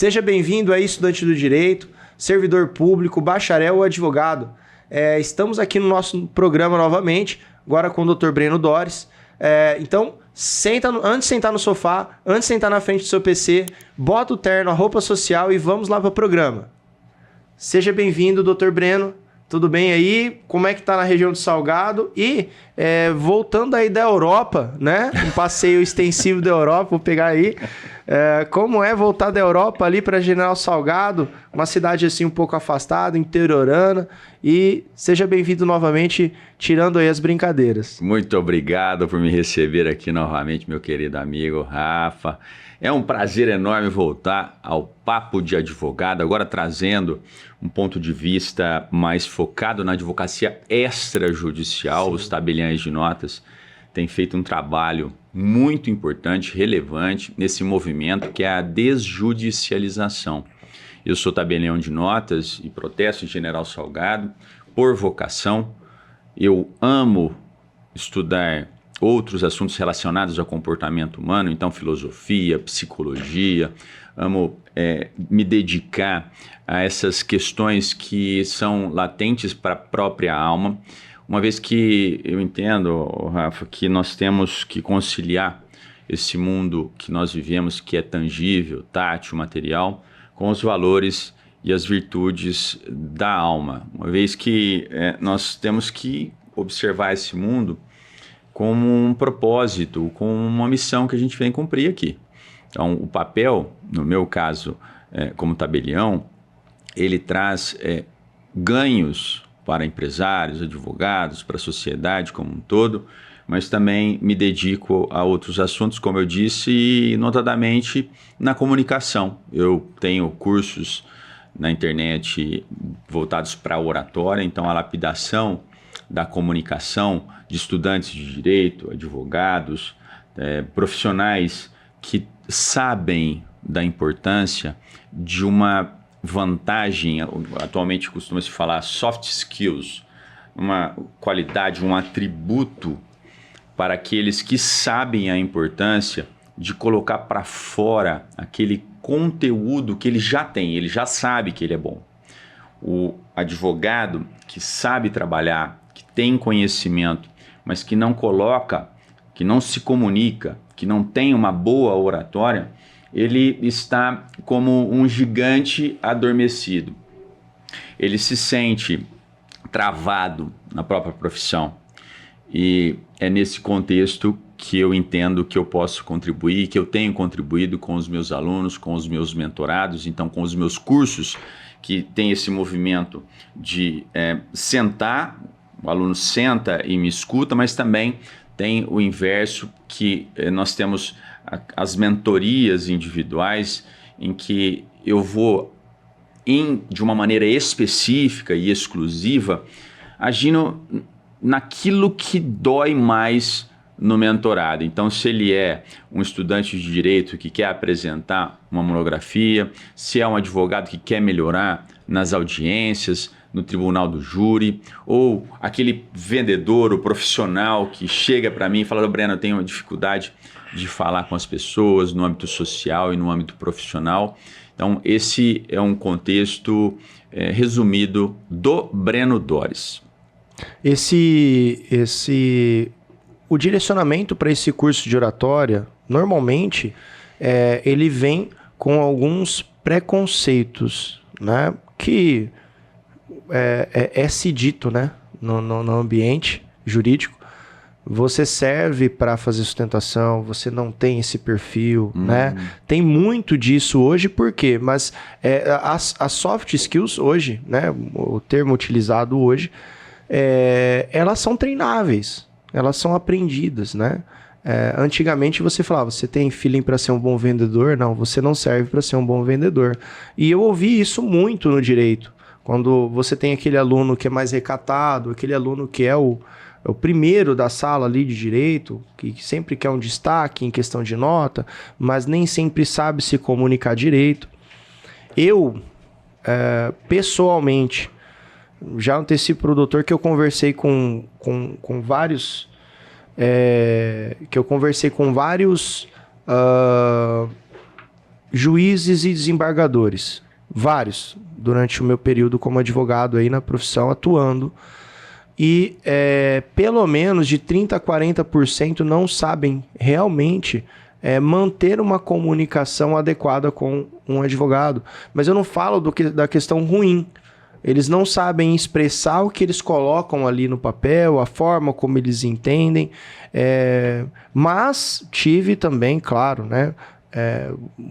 Seja bem-vindo aí, estudante do direito, servidor público, bacharel ou advogado. Estamos aqui no nosso programa novamente, agora com o Dr. Breno Dores. Então, antes de sentar no sofá, antes de sentar na frente do seu PC, bota o terno, a roupa social e vamos lá para o programa. Seja bem-vindo, Dr. Breno. Tudo bem aí? Como é que tá na região de Salgado? E voltando aí da Europa, né? Um passeio extensivo da Europa, vou pegar aí. Como é voltar da Europa ali para General Salgado, uma cidade assim um pouco afastada, interiorana. E seja bem-vindo novamente, tirando aí as brincadeiras. Muito obrigado por me receber aqui novamente, meu querido amigo Rafa. É um prazer enorme voltar ao Papo de Advogado, agora trazendo um ponto de vista mais focado na advocacia extrajudicial. Sim. Os tabeliães de notas têm feito um trabalho muito importante, relevante, nesse movimento que é a desjudicialização. Eu sou tabelião de notas e protesto em General Salgado por vocação. Eu amo estudar outros assuntos relacionados ao comportamento humano, então filosofia, psicologia, amo me dedicar a essas questões que são latentes para a própria alma, uma vez que eu entendo, Rafa, que nós temos que conciliar esse mundo que nós vivemos, que é tangível, tátil, material, com os valores e as virtudes da alma, uma vez que nós temos que observar esse mundo como um propósito, como uma missão que a gente vem cumprir aqui. Então, o papel, no meu caso, como tabelião, ele traz ganhos para empresários, advogados, para a sociedade como um todo, mas também me dedico a outros assuntos, como eu disse, e notadamente na comunicação. Eu tenho cursos na internet voltados para a oratória, então a lapidação da comunicação de estudantes de direito, advogados, profissionais que sabem da importância de uma vantagem, atualmente costuma-se falar soft skills, uma qualidade, um atributo para aqueles que sabem a importância de colocar para fora aquele conteúdo que ele já tem, ele já sabe que ele é bom. O advogado que sabe trabalhar, que tem conhecimento, mas que não coloca, que não se comunica, que não tem uma boa oratória, ele está como um gigante adormecido. Ele se sente travado na própria profissão. E é nesse contexto que eu entendo que eu posso contribuir, que eu tenho contribuído com os meus alunos, com os meus mentorados, então com os meus cursos, que tem esse movimento de sentar, o aluno senta e me escuta, mas também tem o inverso, que nós temos as mentorias individuais, em que eu vou, de uma maneira específica e exclusiva, agindo naquilo que dói mais no mentorado. Então, se ele é um estudante de direito que quer apresentar uma monografia, se é um advogado que quer melhorar nas audiências, no tribunal do júri, ou aquele vendedor, o profissional que chega para mim e fala: Breno, eu tenho uma dificuldade de falar com as pessoas no âmbito social e no âmbito profissional. Então, esse é um contexto resumido do Breno Dores. O direcionamento para esse curso de oratória, normalmente, ele vem com alguns preconceitos, né? Que se dito, né? No ambiente jurídico. Você serve para fazer sustentação, você não tem esse perfil, né? Tem muito disso hoje, por quê? Mas as soft skills hoje, né? O termo utilizado hoje, elas são treináveis, elas são aprendidas, né? Antigamente você falava, você tem feeling para ser um bom vendedor? Não, você não serve para ser um bom vendedor. E eu ouvi isso muito no direito. Quando você tem aquele aluno que é mais recatado, aquele aluno que é o primeiro da sala ali de direito, que sempre quer um destaque em questão de nota, mas nem sempre sabe se comunicar direito. Eu, pessoalmente, já antecipo para o doutor que eu conversei com vários... juízes e desembargadores, vários, durante o meu período como advogado aí na profissão, atuando, e pelo menos de 30% a 40% não sabem realmente manter uma comunicação adequada com um advogado. Mas eu não falo da questão ruim. Eles não sabem expressar o que eles colocam ali no papel, a forma como eles entendem. Mas tive também, claro, né,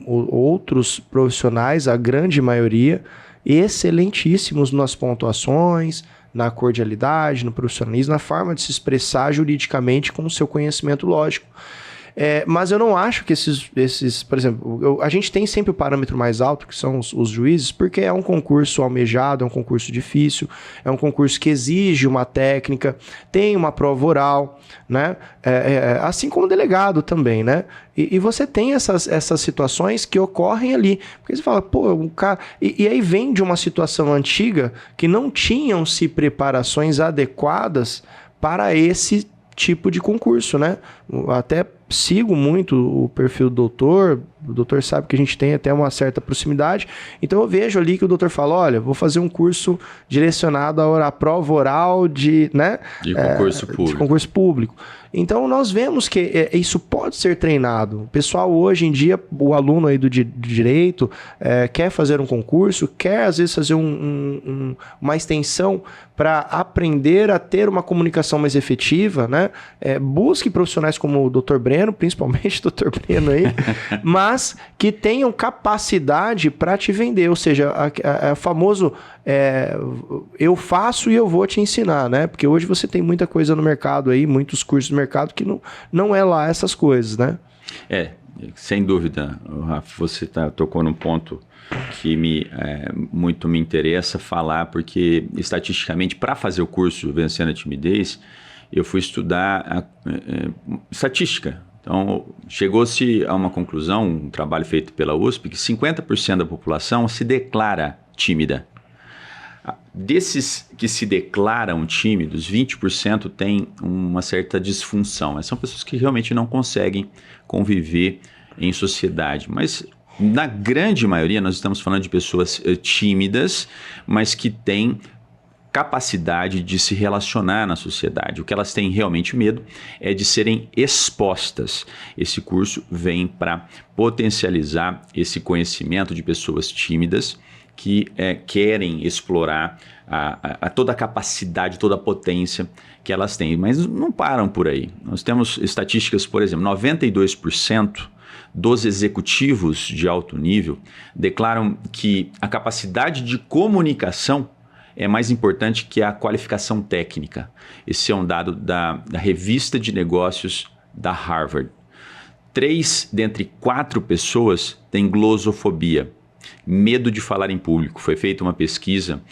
outros profissionais, a grande maioria, excelentíssimos nas pontuações, na cordialidade, no profissionalismo, na forma de se expressar juridicamente com o seu conhecimento lógico. Mas eu não acho que esses por exemplo, a gente tem sempre o parâmetro mais alto, que são os juízes, porque é um concurso almejado, é um concurso difícil, é um concurso que exige uma técnica, tem uma prova oral, né? Assim como o delegado também, né? E você tem essas situações que ocorrem ali. Porque você fala, pô, um cara... E aí vem de uma situação antiga que não tinham-se preparações adequadas para esse tipo de concurso, né? Até sigo muito o perfil do doutor, o doutor sabe que a gente tem até uma certa proximidade, então eu vejo ali que o doutor fala, olha, vou fazer um curso direcionado à prova oral de concurso público. Então nós vemos que isso pode ser treinado. O pessoal hoje em dia, o aluno aí do direito quer fazer um concurso, quer às vezes fazer uma extensão para aprender a ter uma comunicação mais efetiva, né? Busque profissionais como o Dr. Breno, principalmente o Dr. Breno aí, mas que tenham capacidade para te vender, ou seja, a famoso eu faço e eu vou te ensinar, né? Porque hoje você tem muita coisa no mercado aí, muitos cursos no mercado que não é lá essas coisas, né? Sem dúvida, Rafa, você tocou num ponto que muito me interessa falar, porque estatisticamente, para fazer o curso Vencendo a Timidez, eu fui estudar estatística. Então, chegou-se a uma conclusão, um trabalho feito pela USP, que 50% da população se declara tímida. Desses que se declaram tímidos, 20% têm uma certa disfunção. São pessoas que realmente não conseguem conviver em sociedade. Mas, na grande maioria, nós estamos falando de pessoas tímidas, mas que têm capacidade de se relacionar na sociedade. O que elas têm realmente medo é de serem expostas. Esse curso vem para potencializar esse conhecimento de pessoas tímidas que querem explorar toda a capacidade, toda a potência que elas têm. Mas não param por aí. Nós temos estatísticas, por exemplo, 92% dos executivos de alto nível declaram que a capacidade de comunicação é mais importante que a qualificação técnica. Esse é um dado da revista de negócios da Harvard. 3 dentre 4 pessoas têm glosofobia, medo de falar em público. Foi feita uma pesquisa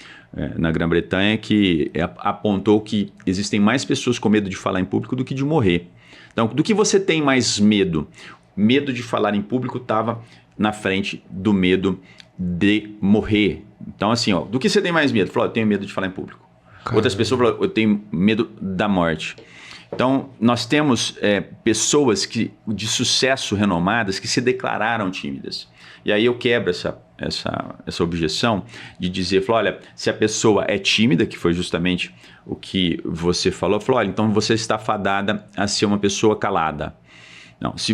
na Grã-Bretanha que apontou que existem mais pessoas com medo de falar em público do que de morrer. Então, do que você tem mais medo? Medo de falar em público estava na frente do medo de morrer. Então, assim, do que você tem mais medo? Falou, eu tenho medo de falar em público. Caramba. Outras pessoas falaram, eu tenho medo da morte. Então, nós temos pessoas de sucesso renomadas que se declararam tímidas. E aí eu quebro essa objeção de dizer, olha, se a pessoa é tímida, que foi justamente o que você falou, olha, então você está fadada a ser uma pessoa calada. Não, se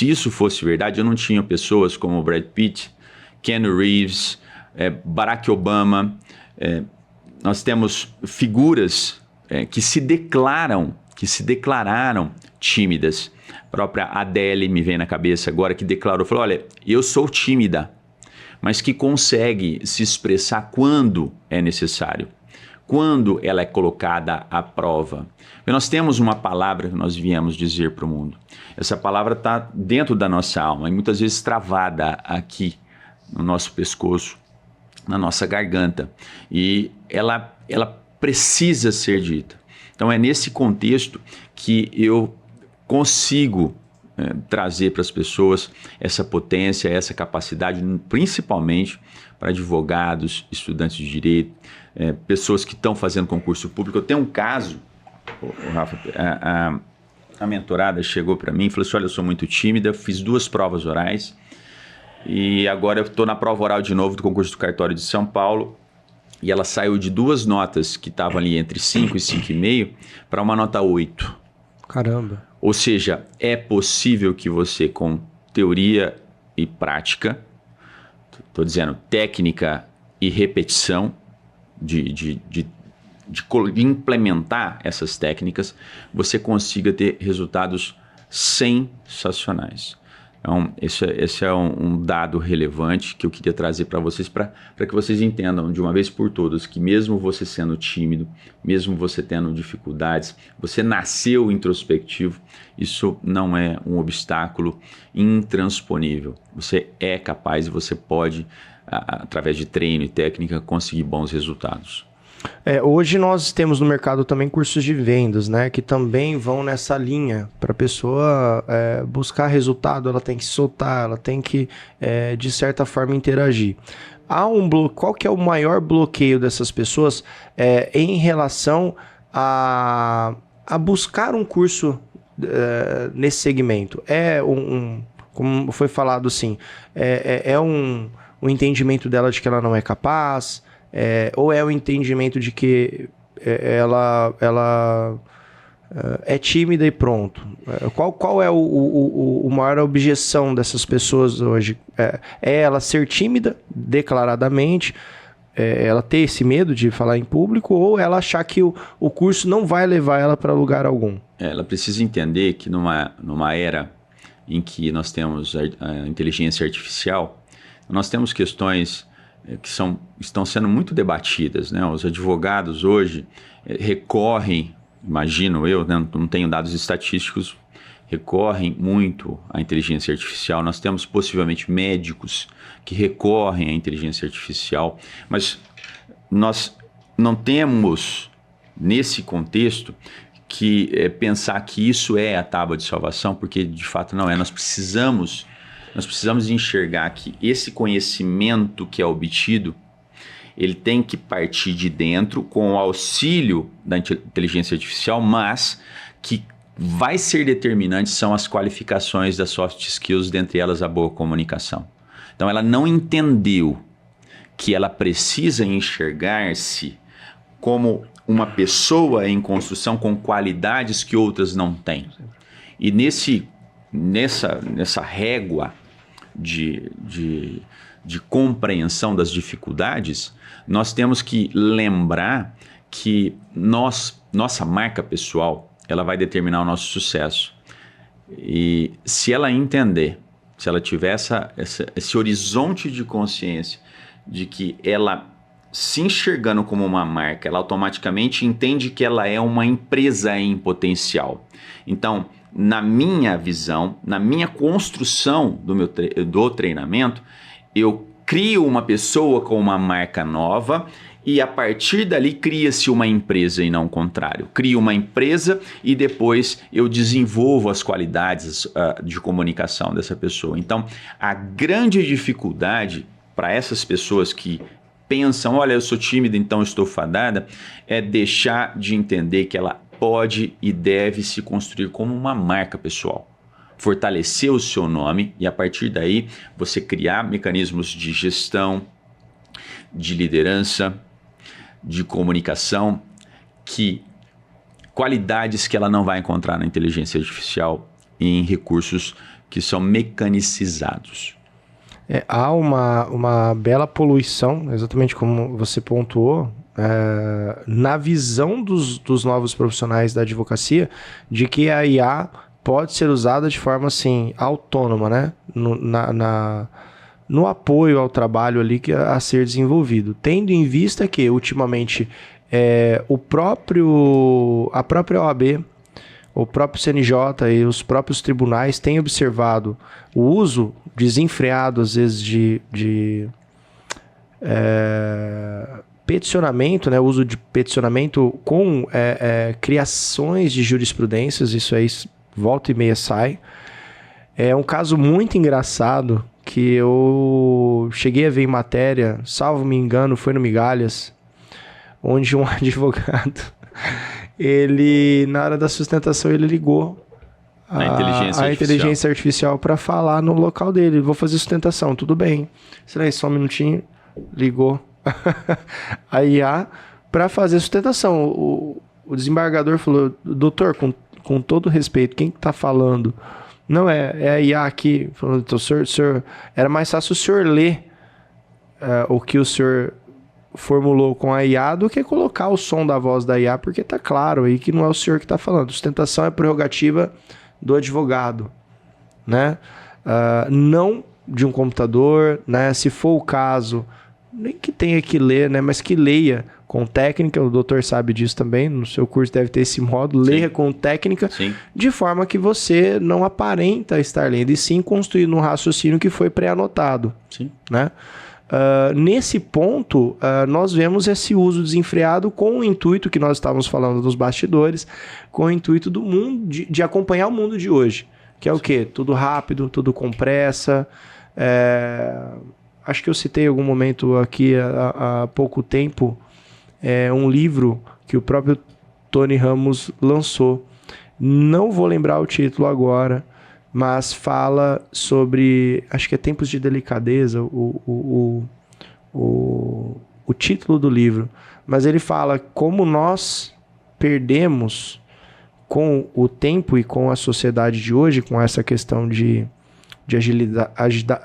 isso fosse verdade, eu não tinha pessoas como o Brad Pitt, Keanu Reeves, Barack Obama. Nós temos figuras que se declararam tímidas. A própria Adele me vem na cabeça agora, que declarou, falou, olha, eu sou tímida, mas que consegue se expressar quando é necessário, quando ela é colocada à prova. E nós temos uma palavra que nós viemos dizer para o mundo. Essa palavra está dentro da nossa alma e muitas vezes travada aqui no nosso pescoço, na nossa garganta. E ela precisa ser dita. Então é nesse contexto que eu consigo trazer para as pessoas essa potência, essa capacidade, principalmente para advogados, estudantes de direito, pessoas que estão fazendo concurso público. Eu tenho um caso, Rafa, a mentorada chegou para mim e falou assim, olha, eu sou muito tímida, fiz 2 provas orais, E agora eu estou na prova oral de novo do concurso do cartório de São Paulo. E ela saiu de 2 notas que estavam ali entre 5 e 5,5 para uma nota 8. Caramba. Ou seja, é possível que você, com teoria e prática, estou dizendo técnica e repetição, de implementar essas técnicas, você consiga ter resultados sensacionais. Então, esse é um dado relevante que eu queria trazer para vocês, para que vocês entendam de uma vez por todas que mesmo você sendo tímido, mesmo você tendo dificuldades, você nasceu introspectivo, isso não é um obstáculo intransponível. Você é capaz e você pode, através de treino e técnica, conseguir bons resultados. Hoje nós temos no mercado também cursos de vendas, né? Que também vão nessa linha. Para a pessoa buscar resultado, ela tem que soltar, ela tem que, de certa forma, interagir. Qual que é o maior bloqueio dessas pessoas em relação a buscar um curso nesse segmento? Como foi falado assim, um entendimento dela de que ela não é capaz... ou é o entendimento de que ela é tímida e pronto? Qual é a maior objeção dessas pessoas hoje? É ela ser tímida declaradamente, ela ter esse medo de falar em público, ou ela achar que o curso não vai levar ela para lugar algum? Ela precisa entender que numa era em que nós temos a inteligência artificial, nós temos questões que estão sendo muito debatidas, né? Os advogados hoje recorrem, imagino eu, né? Não tenho dados estatísticos, recorrem muito à inteligência artificial. Nós temos possivelmente médicos que recorrem à inteligência artificial, mas nós não temos, nesse contexto, que pensar que isso é a tábua de salvação, porque de fato não é. Nós precisamos enxergar que esse conhecimento que é obtido, ele tem que partir de dentro com o auxílio da inteligência artificial, mas que vai ser determinante são as qualificações das soft skills, dentre elas a boa comunicação. Então ela não entendeu que ela precisa enxergar-se como uma pessoa em construção com qualidades que outras não têm. E nessa régua de compreensão das dificuldades, nós temos que lembrar que nossa marca pessoal, ela vai determinar o nosso sucesso. E se ela entender, se ela tiver esse horizonte de consciência de que ela, se enxergando como uma marca, ela automaticamente entende que ela é uma empresa em potencial. Então, na minha visão, na minha construção do treinamento, eu crio uma pessoa com uma marca nova e a partir dali cria-se uma empresa e não o contrário. Crio uma empresa e depois eu desenvolvo as qualidades de comunicação dessa pessoa. Então, a grande dificuldade para essas pessoas que pensam, olha, eu sou tímida, então estou fadada, é deixar de entender que ela pode e deve se construir como uma marca pessoal. Fortalecer o seu nome e a partir daí você criar mecanismos de gestão, de liderança, de comunicação, qualidades que ela não vai encontrar na inteligência artificial e em recursos que são mecanicizados. Há uma bela poluição, exatamente como você pontuou, na visão dos novos profissionais da advocacia, de que a IA pode ser usada de forma assim, autônoma, né? No apoio ao trabalho ali a ser desenvolvido. Tendo em vista que, ultimamente, a própria OAB, o próprio CNJ e os próprios tribunais têm observado o uso desenfreado, às vezes, de peticionamento, né? O uso de peticionamento com criações de jurisprudências, isso aí volta e meia sai. É um caso muito engraçado que eu cheguei a ver em matéria, salvo me engano, foi no Migalhas, onde um advogado, ele, na hora da sustentação, ele ligou A inteligência artificial para falar no local dele. Vou fazer sustentação, tudo bem. Será só um minutinho? Ligou a IA para fazer sustentação. O desembargador falou, doutor, com todo respeito, quem está falando? Não, é a IA aqui. Falando, então, senhor, era mais fácil o senhor ler o que o senhor formulou com a IA do que colocar o som da voz da IA, porque tá claro aí que não é o senhor que está falando. Sustentação é prerrogativa do advogado, né? Não de um computador, né? Se for o caso, nem que tenha que ler, né? Mas que leia com técnica, o doutor sabe disso também, no seu curso deve ter esse módulo, leia com técnica, de forma que você não aparenta estar lendo, e sim construindo um raciocínio que foi pré-anotado, né? Nesse ponto, nós vemos esse uso desenfreado com o intuito que nós estávamos falando dos bastidores, com o intuito do mundo, de acompanhar o mundo de hoje, que é o quê? Tudo rápido, tudo com pressa. Acho que eu citei em algum momento aqui há pouco tempo um livro que o próprio Tony Ramos lançou. Não vou lembrar o título agora, mas fala sobre, acho que é Tempos de Delicadeza, o título do livro. Mas ele fala como nós perdemos com o tempo e com a sociedade de hoje, com essa questão de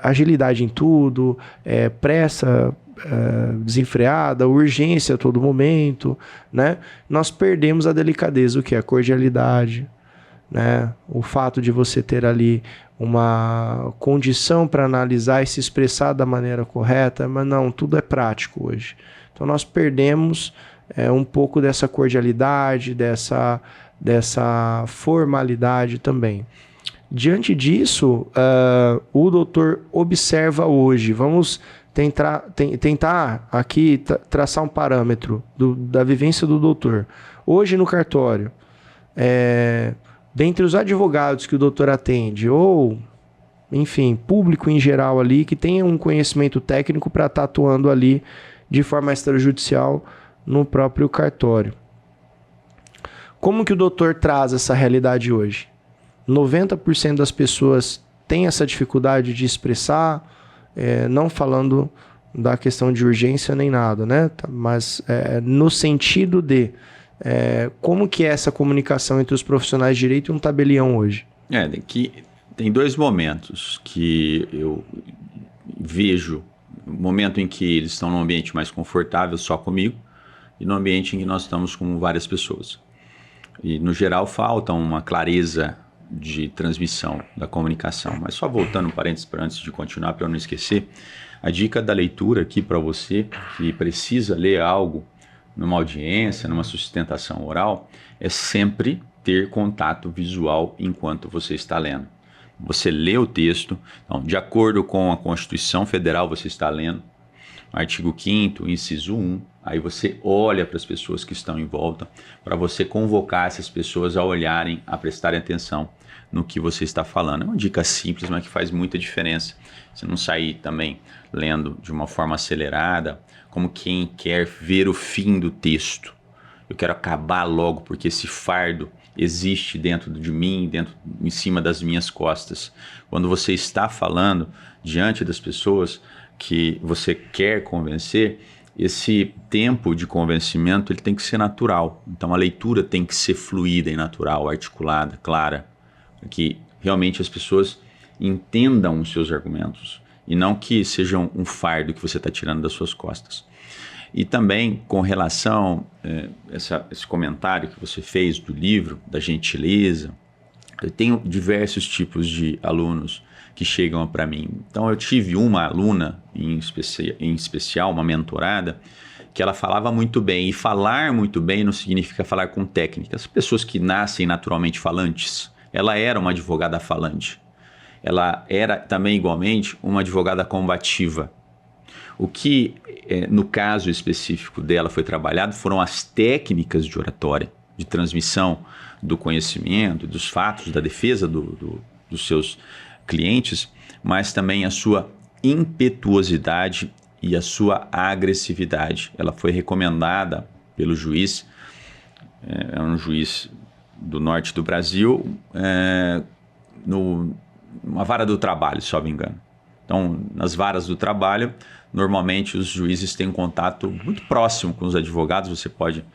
agilidade em tudo, pressa desenfreada, urgência a todo momento, né? Nós perdemos a delicadeza, o que é a cordialidade, né? O fato de você ter ali uma condição para analisar e se expressar da maneira correta, mas não, tudo é prático hoje. Então nós perdemos um pouco dessa cordialidade, dessa formalidade também. Diante disso, o doutor observa hoje, vamos tentar aqui traçar um parâmetro da vivência do doutor. Hoje no cartório, dentre os advogados que o doutor atende, ou, enfim, público em geral ali, que tenha um conhecimento técnico para estar atuando ali de forma extrajudicial no próprio cartório. Como que o doutor traz essa realidade hoje? 90% das pessoas têm essa dificuldade de expressar, não falando da questão de urgência nem nada, né? Mas no sentido de como que é essa comunicação entre os profissionais de direito e um tabelião hoje? Tem dois momentos que eu vejo. O momento em que eles estão num ambiente mais confortável só comigo e no ambiente em que nós estamos com várias pessoas. E, no geral, falta uma clareza de transmissão da comunicação. Mas só voltando um parênteses para antes de continuar, para eu não esquecer, a dica da leitura aqui para você que precisa ler algo numa audiência, numa sustentação oral, é sempre ter contato visual enquanto você está lendo. Você lê o texto, então, de acordo com a Constituição Federal, você está lendo, artigo 5º, inciso 1, aí você olha para as pessoas que estão em volta, para você convocar essas pessoas a olharem, a prestarem atenção no que você está falando. É uma dica simples, mas que faz muita diferença. Você não sair também lendo de uma forma acelerada, como quem quer ver o fim do texto. Eu quero acabar logo, porque esse fardo existe dentro de mim, em cima das minhas costas. Quando você está falando diante das pessoas que você quer convencer, esse tempo de convencimento ele tem que ser natural. Então a leitura tem que ser fluida e natural, articulada, clara, para que realmente as pessoas entendam os seus argumentos e não que sejam um fardo que você está tirando das suas costas. E também com relação a esse comentário que você fez do livro, da gentileza, eu tenho diversos tipos de alunos que chegam para mim. Então eu tive uma aluna em especial, uma mentorada, que ela falava muito bem. E falar muito bem não significa falar com técnica. As pessoas que nascem naturalmente falantes, ela era uma advogada falante. Ela era também igualmente uma advogada combativa. O que, no caso específico dela, foi trabalhado foram as técnicas de oratória, de transmissão do conhecimento, dos fatos, da defesa dos seus clientes, mas também a sua impetuosidade e a sua agressividade. Ela foi recomendada pelo juiz, é um juiz do norte do Brasil, numa vara do trabalho, se eu não me engano. Então, nas varas do trabalho, normalmente os juízes têm um contato muito próximo com os advogados. Você pode...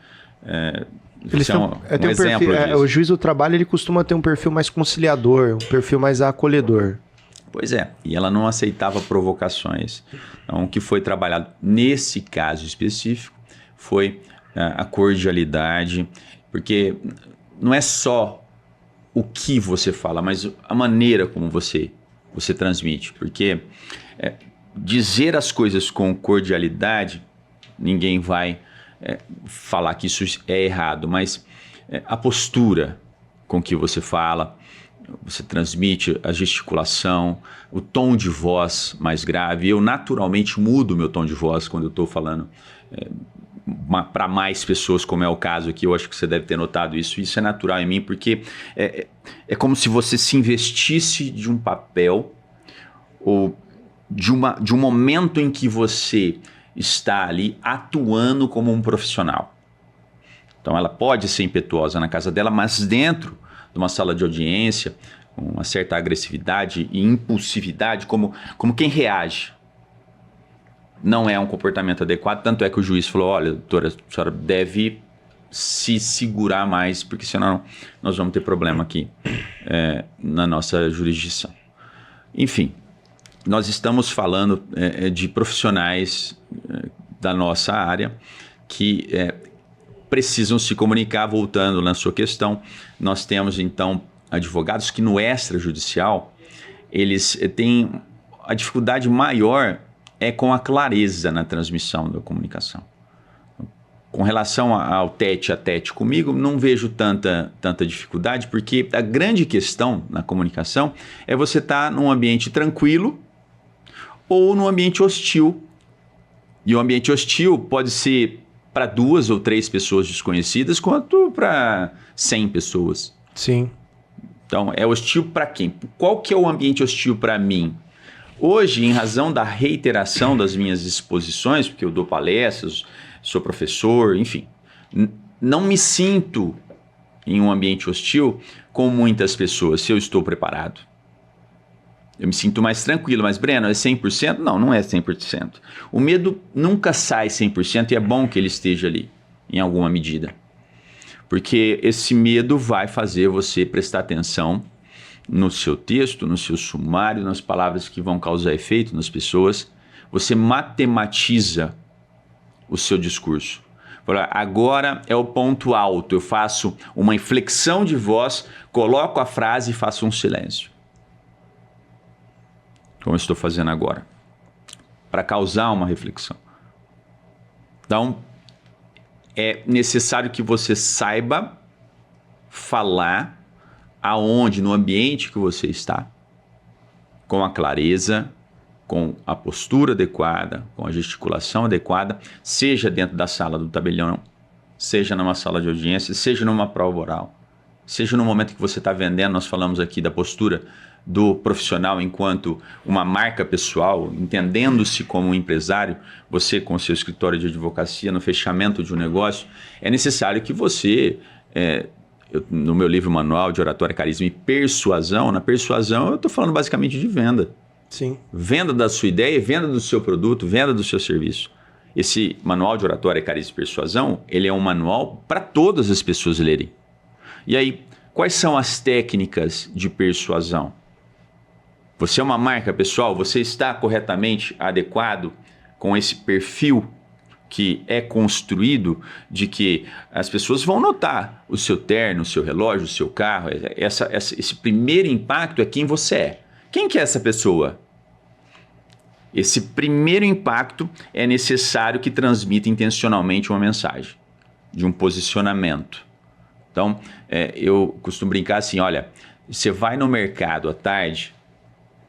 Eles têm um exemplo disso. O juiz do trabalho ele costuma ter um perfil mais conciliador, um perfil mais acolhedor. Pois é, e ela não aceitava provocações. Então, o que foi trabalhado nesse caso específico foi a cordialidade, porque não é só o que você fala, mas a maneira como você transmite. Porque dizer as coisas com cordialidade, ninguém vai falar que isso é errado, mas a postura com que você fala, você transmite a gesticulação, o tom de voz mais grave. Eu naturalmente mudo meu tom de voz quando eu estou falando para mais pessoas, como é o caso aqui. Eu acho que você deve ter notado isso. Isso é natural em mim, porque é como se você se investisse de um papel ou de um momento em que você está ali atuando como um profissional. Então ela pode ser impetuosa na casa dela, mas dentro de uma sala de audiência, com uma certa agressividade e impulsividade, como quem reage. Não é um comportamento adequado, tanto é que o juiz falou, olha, doutora, a senhora deve se segurar mais, porque senão nós vamos ter problema aqui na nossa jurisdição. Enfim, nós estamos falando de profissionais da nossa área que precisam se comunicar. Voltando na sua questão, nós temos então advogados que no extrajudicial eles têm a dificuldade maior com a clareza na transmissão da comunicação. Com relação ao tete a tete comigo, não vejo tanta dificuldade, porque a grande questão na comunicação é você estar num ambiente tranquilo ou num ambiente hostil. E o ambiente hostil pode ser para 2 ou 3 pessoas desconhecidas, quanto para 100 pessoas. Sim. Então, é hostil para quem? Qual que é o ambiente hostil para mim? Hoje, em razão da reiteração das minhas exposições, porque eu dou palestras, sou professor, enfim, não me sinto em um ambiente hostil com muitas pessoas, se eu estou preparado. Eu me sinto mais tranquilo, mas Breno, é 100%? Não, não é 100%. O medo nunca sai 100% e é bom que ele esteja ali, em alguma medida. Porque esse medo vai fazer você prestar atenção no seu texto, no seu sumário, nas palavras que vão causar efeito nas pessoas. Você matematiza o seu discurso. Agora é o ponto alto, eu faço uma inflexão de voz, coloco a frase e faço um silêncio. Como eu estou fazendo agora, para causar uma reflexão. Então, é necessário que você saiba falar aonde, no ambiente que você está, com a clareza, com a postura adequada, com a gesticulação adequada, seja dentro da sala do tabelião, seja numa sala de audiência, seja numa prova oral, seja no momento que você está vendendo. Nós falamos aqui da postura do profissional enquanto uma marca pessoal, entendendo-se como um empresário, você com o seu escritório de advocacia, no fechamento de um negócio, é necessário que você, no meu livro Manual de Oratória, Carisma e Persuasão, na persuasão eu estou falando basicamente de venda. Sim. Venda da sua ideia, venda do seu produto, venda do seu serviço. Esse Manual de Oratória, Carisma e Persuasão, ele é um manual para todas as pessoas lerem. E aí, quais são as técnicas de persuasão? Você é uma marca pessoal? Você está corretamente adequado com esse perfil que é construído, de que as pessoas vão notar o seu terno, o seu relógio, o seu carro? Esse primeiro impacto é quem você é. Quem que é essa pessoa? Esse primeiro impacto é necessário que transmita intencionalmente uma mensagem, de um posicionamento. Então, eu costumo brincar assim, olha, você vai no mercado à tarde,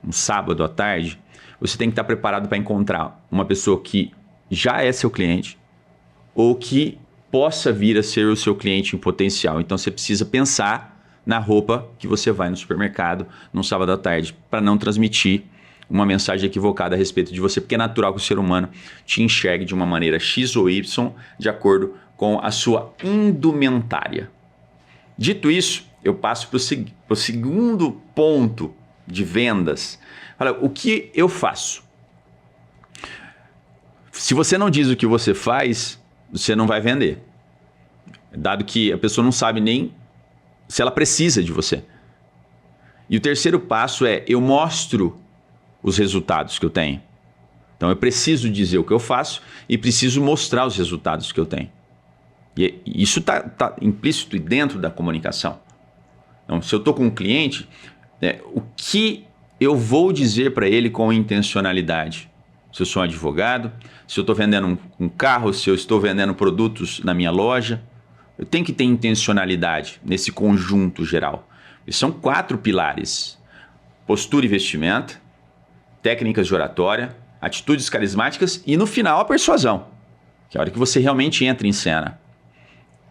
um sábado à tarde, você tem que estar preparado para encontrar uma pessoa que já é seu cliente ou que possa vir a ser o seu cliente em potencial. Então, você precisa pensar na roupa que você vai no supermercado num sábado à tarde para não transmitir uma mensagem equivocada a respeito de você, porque é natural que o ser humano te enxergue de uma maneira X ou Y de acordo com a sua indumentária. Dito isso, eu passo para o segundo ponto de vendas. Olha, o que eu faço? Se você não diz o que você faz, você não vai vender. Dado que a pessoa não sabe nem se ela precisa de você. E o terceiro passo é, eu mostro os resultados que eu tenho. Então eu preciso dizer o que eu faço e preciso mostrar os resultados que eu tenho. E isso está implícito dentro da comunicação. Então, se eu estou com um cliente, o que eu vou dizer para ele com intencionalidade? Se eu sou um advogado, se eu estou vendendo um carro, se eu estou vendendo produtos na minha loja, eu tenho que ter intencionalidade nesse conjunto geral. E são 4 pilares: postura e vestimenta, técnicas de oratória, atitudes carismáticas e, no final, a persuasão, que é a hora que você realmente entra em cena.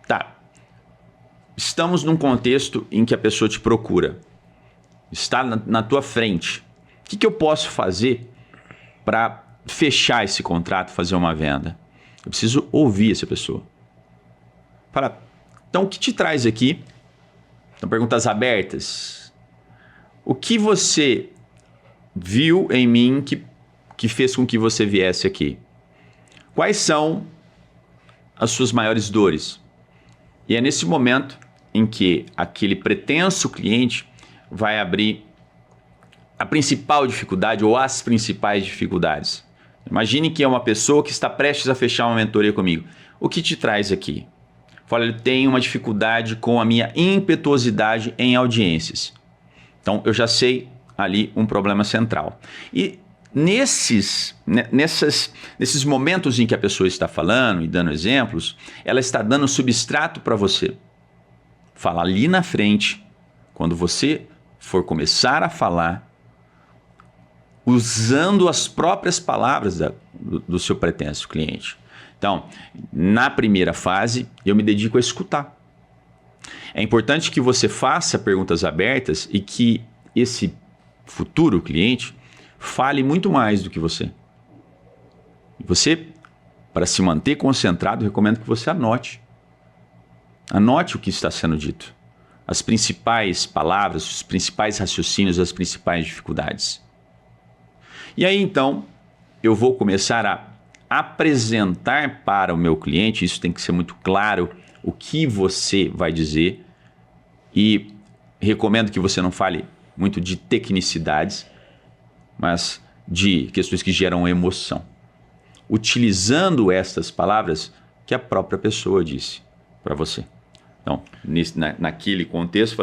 Tá. Estamos num contexto em que a pessoa te procura. Está na tua frente. O que eu posso fazer para fechar esse contrato, fazer uma venda? Eu preciso ouvir essa pessoa. Fala, então o que te traz aqui? Então, perguntas abertas. O que você viu em mim que fez com que você viesse aqui? Quais são as suas maiores dores? E é nesse momento em que aquele pretenso cliente vai abrir a principal dificuldade ou as principais dificuldades. Imagine que é uma pessoa que está prestes a fechar uma mentoria comigo. O que te traz aqui? Fala, ele tem uma dificuldade com a minha impetuosidade em audiências. Então, eu já sei ali um problema central. E nesses momentos em que a pessoa está falando e dando exemplos, ela está dando substrato para você. Fala ali na frente, quando você for começar a falar, usando as próprias palavras do seu pretenso cliente. Então, na primeira fase, eu me dedico a escutar. É importante que você faça perguntas abertas e que esse futuro cliente fale muito mais do que você. Você, para se manter concentrado, recomendo que você anote. Anote o que está sendo dito. As principais palavras, os principais raciocínios, as principais dificuldades. E aí, então, eu vou começar a apresentar para o meu cliente, isso tem que ser muito claro, o que você vai dizer. E recomendo que você não fale muito de tecnicidades, mas de questões que geram emoção. Utilizando estas palavras que a própria pessoa disse para você. Então, naquele contexto,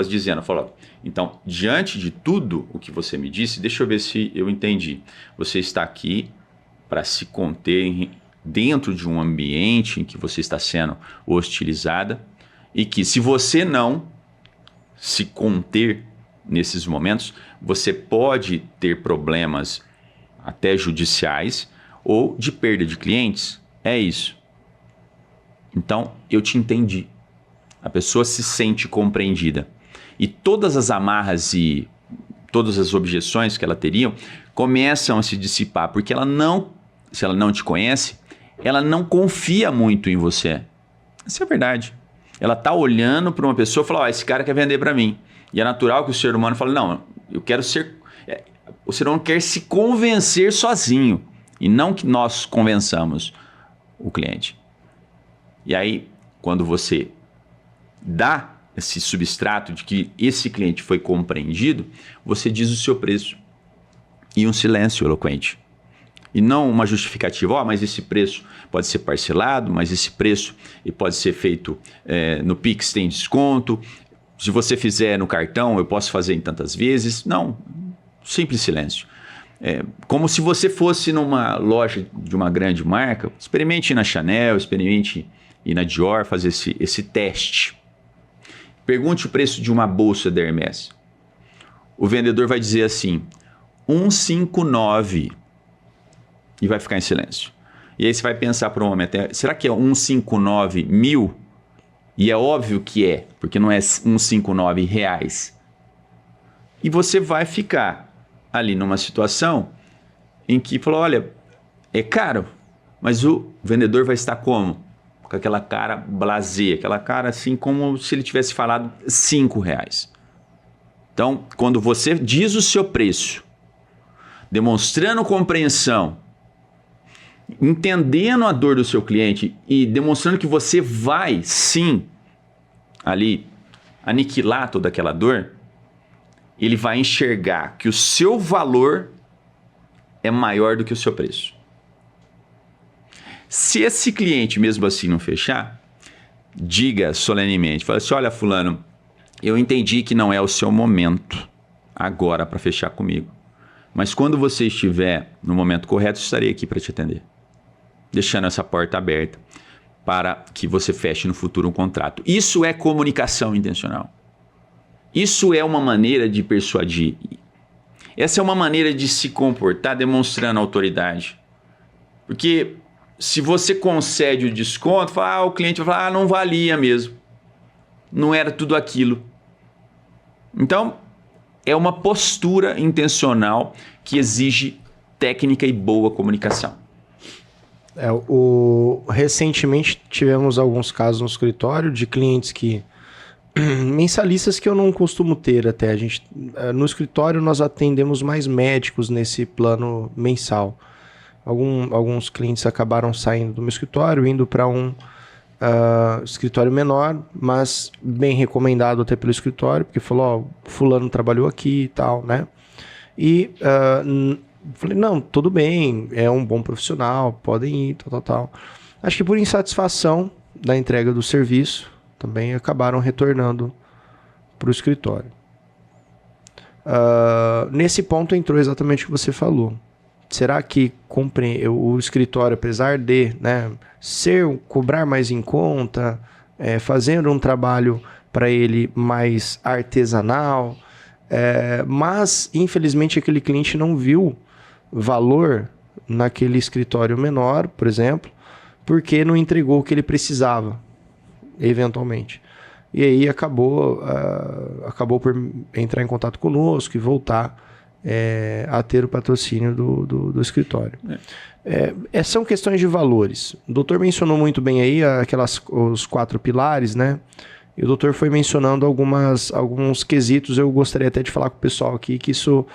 então, diante de tudo o que você me disse, deixa eu ver se eu entendi. Você está aqui para se conter dentro de um ambiente em que você está sendo hostilizada e que, se você não se conter nesses momentos, você pode ter problemas até judiciais ou de perda de clientes. É isso. Então, eu te entendi. A pessoa se sente compreendida. E todas as amarras e todas as objeções que ela teria começam a se dissipar, porque se ela não te conhece, ela não confia muito em você. Isso é verdade. Ela está olhando para uma pessoa e fala, esse cara quer vender para mim. E é natural que o ser humano fale, não, eu quero ser... O ser humano quer se convencer sozinho e não que nós convençamos o cliente. E aí, quando você dá esse substrato de que esse cliente foi compreendido, você diz o seu preço e um silêncio eloquente. E não uma justificativa, mas esse preço pode ser parcelado, mas esse preço pode ser feito no Pix, tem desconto. Se você fizer no cartão, eu posso fazer em tantas vezes. Não, simples silêncio. Como se você fosse numa loja de uma grande marca, experimente ir na Chanel, experimente ir na Dior, fazer esse teste. Pergunte o preço de uma bolsa da Hermès. O vendedor vai dizer assim, 159, e vai ficar em silêncio. E aí você vai pensar por um momento, será que é 159 mil? E é óbvio que é, porque não é 159 reais. E você vai ficar ali numa situação em que falou, olha, é caro, mas o vendedor vai estar como? com aquela cara blasé, aquela cara assim como se ele tivesse falado R$5. Então, quando você diz o seu preço, demonstrando compreensão, entendendo a dor do seu cliente e demonstrando que você vai, sim, ali aniquilar toda aquela dor, ele vai enxergar que o seu valor é maior do que o seu preço. Se esse cliente mesmo assim não fechar, diga solenemente, fala assim, olha fulano, eu entendi que não é o seu momento agora para fechar comigo, mas quando você estiver no momento correto, eu estarei aqui para te atender, deixando essa porta aberta para que você feche no futuro um contrato. Isso é comunicação intencional. Isso é uma maneira de persuadir. Essa é uma maneira de se comportar demonstrando autoridade. Porque se você concede o desconto, o cliente vai falar, não valia mesmo. Não era tudo aquilo. Então, é uma postura intencional que exige técnica e boa comunicação. Recentemente tivemos alguns casos no escritório de clientes que mensalistas que eu não costumo ter até. No escritório nós atendemos mais médicos nesse plano mensal. Alguns clientes acabaram saindo do meu escritório, indo para um escritório menor, mas bem recomendado até pelo escritório, porque falou, fulano trabalhou aqui e tal, né? E falei, não, tudo bem, é um bom profissional, podem ir, tal. Acho que por insatisfação da entrega do serviço, também acabaram retornando para o escritório. Nesse ponto entrou exatamente o que você falou. Será que o escritório, apesar de, né, cobrar mais em conta, fazendo um trabalho para ele mais artesanal, mas infelizmente aquele cliente não viu valor naquele escritório menor, por exemplo, porque não entregou o que ele precisava, eventualmente. E aí acabou por entrar em contato conosco e voltar a ter o patrocínio do escritório. São questões de valores. O doutor mencionou muito bem aí os 4 pilares, né? E o doutor foi mencionando alguns quesitos. Eu gostaria até de falar com o pessoal aqui que isso...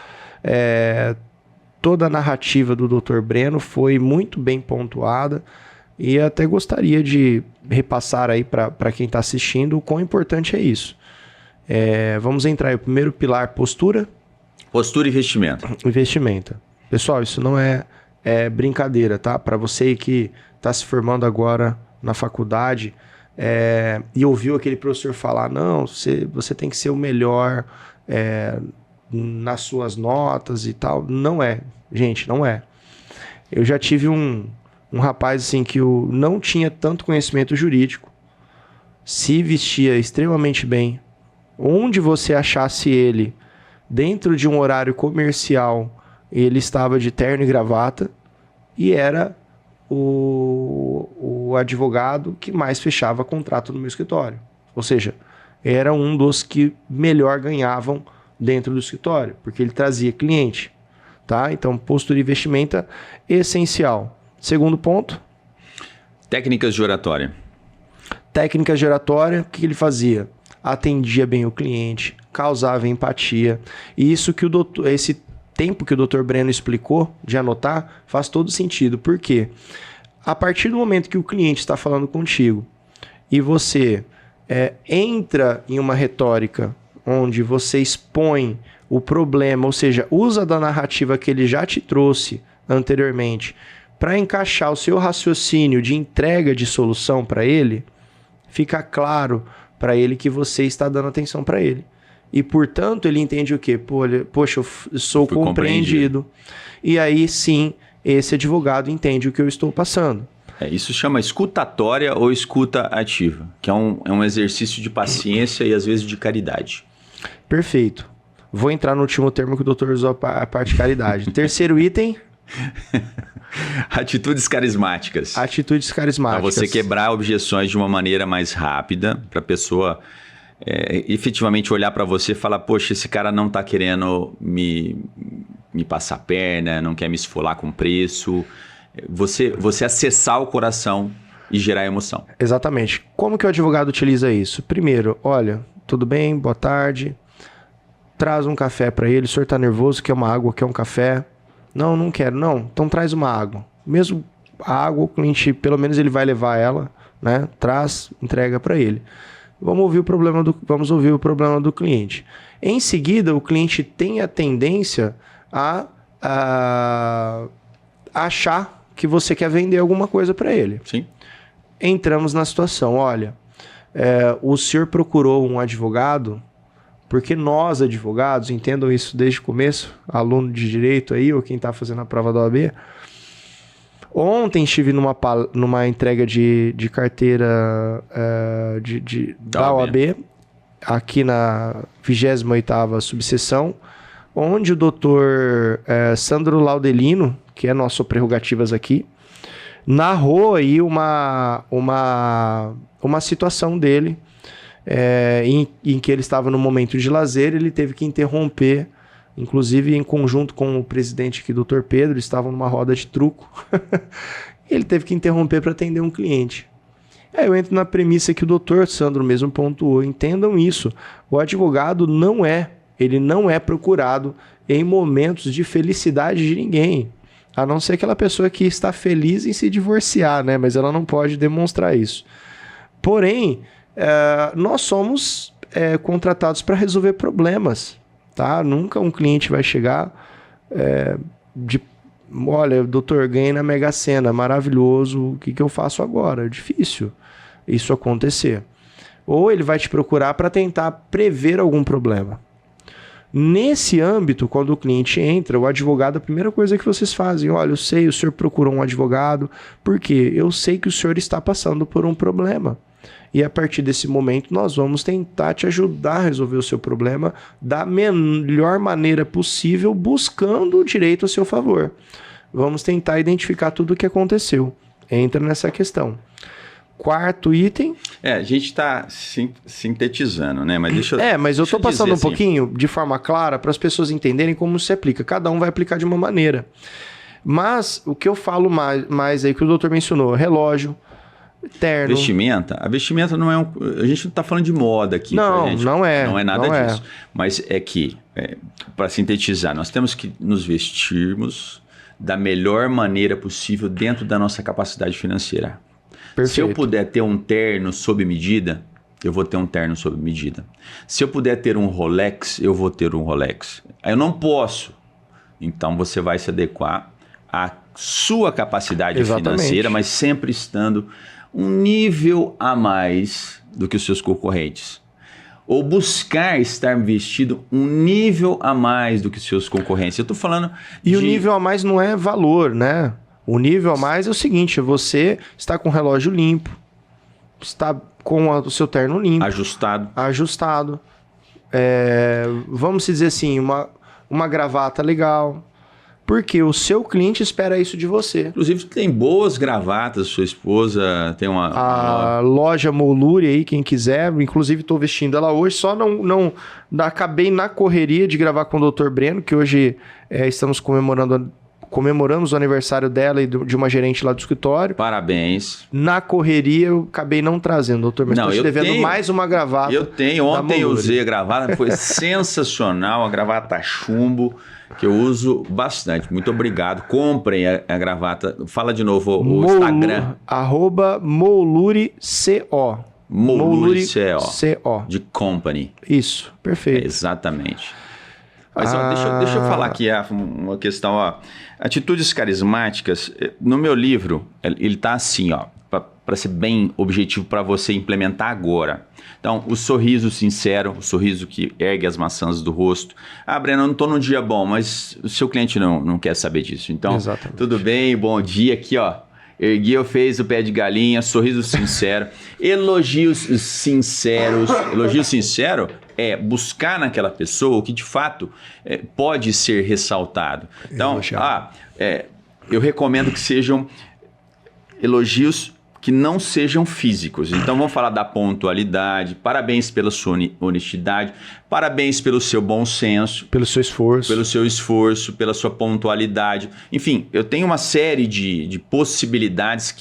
toda a narrativa do Dr. Breno foi muito bem pontuada e até gostaria de repassar aí para quem está assistindo o quão importante é isso. Vamos entrar aí, o primeiro pilar, postura. Postura e investimento. Investimento. Pessoal, isso não é brincadeira, tá? Para você que está se formando agora na faculdade e ouviu aquele professor falar, não, você tem que ser o melhor... nas suas notas e tal, não é, gente, não é. Eu já tive um rapaz assim que não tinha tanto conhecimento jurídico, se vestia extremamente bem, onde você achasse ele, dentro de um horário comercial, ele estava de terno e gravata e era o advogado que mais fechava contrato no meu escritório, ou seja, era um dos que melhor ganhavam dentro do escritório, porque ele trazia cliente, tá? Então, postura e investimento é essencial. Segundo ponto. Técnicas de oratória. Técnicas de oratória, o que ele fazia? Atendia bem o cliente, causava empatia. E isso que esse tempo que o Dr. Breno explicou, de anotar, faz todo sentido. Por quê? A partir do momento que o cliente está falando contigo e você entra em uma retórica onde você expõe o problema, ou seja, usa da narrativa que ele já te trouxe anteriormente para encaixar o seu raciocínio de entrega de solução para ele, fica claro para ele que você está dando atenção para ele. E, portanto, ele entende o quê? Poxa, eu sou compreendido. E aí, sim, esse advogado entende o que eu estou passando. Isso chama escutatória ou escuta ativa, que é um exercício de paciência e, às vezes, de caridade. Perfeito. Vou entrar no último termo que o doutor usou, a parte de caridade. Terceiro item... Atitudes carismáticas. Atitudes carismáticas. Para você quebrar objeções de uma maneira mais rápida, para a pessoa efetivamente olhar para você e falar, poxa, esse cara não está querendo me passar a perna, não quer me esfolar com preço. Você acessar o coração e gerar emoção. Exatamente. Como que o advogado utiliza isso? Primeiro, olha, tudo bem, boa tarde. Traz um café para ele. O senhor está nervoso, quer uma água, quer um café? Não quero. Não, então traz uma água. Mesmo a água, o cliente, pelo menos ele vai levar ela, né? Traz, entrega para ele. Vamos ouvir o problema do cliente. Em seguida, o cliente tem a tendência a achar que você quer vender alguma coisa para ele. Sim. Entramos na situação, olha, o senhor procurou um advogado, porque nós, advogados, entendam isso desde o começo, aluno de direito aí, ou quem está fazendo a prova da OAB, ontem estive numa entrega de carteira da OAB, aqui na 28ª subseção, onde o doutor Sandro Laudelino, que é nosso prerrogativas aqui, narrou aí uma situação dele, em que ele estava no momento de lazer, ele teve que interromper, inclusive em conjunto com o presidente aqui, doutor Pedro, estavam numa roda de truco, ele teve que interromper para atender um cliente. Aí eu entro na premissa que o doutor Sandro mesmo pontuou, entendam isso, o advogado não é procurado em momentos de felicidade de ninguém, a não ser aquela pessoa que está feliz em se divorciar, né? Mas ela não pode demonstrar isso. Porém, nós somos contratados para resolver problemas, tá? Nunca um cliente vai chegar olha, doutor, ganhei na Mega Sena, maravilhoso, o que eu faço agora? É difícil isso acontecer. Ou ele vai te procurar para tentar prever algum problema. Nesse âmbito, quando o cliente entra, o advogado, a primeira coisa que vocês fazem, olha, eu sei, o senhor procurou um advogado, porque eu sei que o senhor está passando por um problema. E a partir desse momento, nós vamos tentar te ajudar a resolver o seu problema da melhor maneira possível, buscando o direito a seu favor. Vamos tentar identificar tudo o que aconteceu. Entra nessa questão. Quarto item... a gente está sintetizando, né? Mas deixa eu... mas eu estou passando um pouquinho de forma clara para as pessoas entenderem como se aplica. Cada um vai aplicar de uma maneira. Mas o que eu falo mais aí que o doutor mencionou, relógio, terno... A vestimenta não é a gente não está falando de moda aqui. Não, gente. Não é nada disso. Mas é que, para sintetizar, nós temos que nos vestirmos da melhor maneira possível dentro da nossa capacidade financeira. Perfeito. Se eu puder ter um terno sob medida, eu vou ter um terno sob medida. Se eu puder ter um Rolex, eu vou ter um Rolex. Eu não posso. Então você vai se adequar à sua capacidade financeira, mas sempre estando um nível a mais do que os seus concorrentes. Ou buscar estar vestido um nível a mais do que os seus concorrentes. Eu estou falando o nível a mais não é valor, né? O nível a mais é o seguinte, você está com o relógio limpo, está com o seu terno limpo. Ajustado. Vamos dizer assim, uma gravata legal. Porque o seu cliente espera isso de você. Inclusive, tem boas gravatas, sua esposa tem uma... A loja Mouluri aí, quem quiser. Inclusive, estou vestindo ela hoje. Só não acabei na correria de gravar com o Dr. Breno, que hoje estamos comemoramos o aniversário dela e de uma gerente lá do escritório. Parabéns. Na correria, eu acabei não trazendo, doutor, mas estou te devendo mais uma gravata. Eu tenho. Ontem eu usei a gravata, foi sensacional, a gravata chumbo, que eu uso bastante. Muito obrigado. Comprem a gravata. Fala de novo o Instagram. @moulurico. Moulurico. De company. Isso, perfeito. Exatamente. Mas deixa eu falar aqui uma questão. Atitudes carismáticas, no meu livro, ele está assim, para ser bem objetivo para você implementar agora. Então, o sorriso sincero, o sorriso que ergue as maçãs do rosto. Breno, eu não estou num dia bom, mas o seu cliente não quer saber disso. Então, exatamente. Tudo bem, bom dia aqui, ergueu, fez o pé de galinha, sorriso sincero, elogios sinceros. Elogio sincero é buscar naquela pessoa o que de fato pode ser ressaltado. Então, eu recomendo que sejam elogios que não sejam físicos. Então vamos falar da pontualidade, parabéns pela sua honestidade, parabéns pelo seu bom senso. Pelo seu esforço. Pelo seu esforço, pela sua pontualidade. Enfim, eu tenho uma série de possibilidades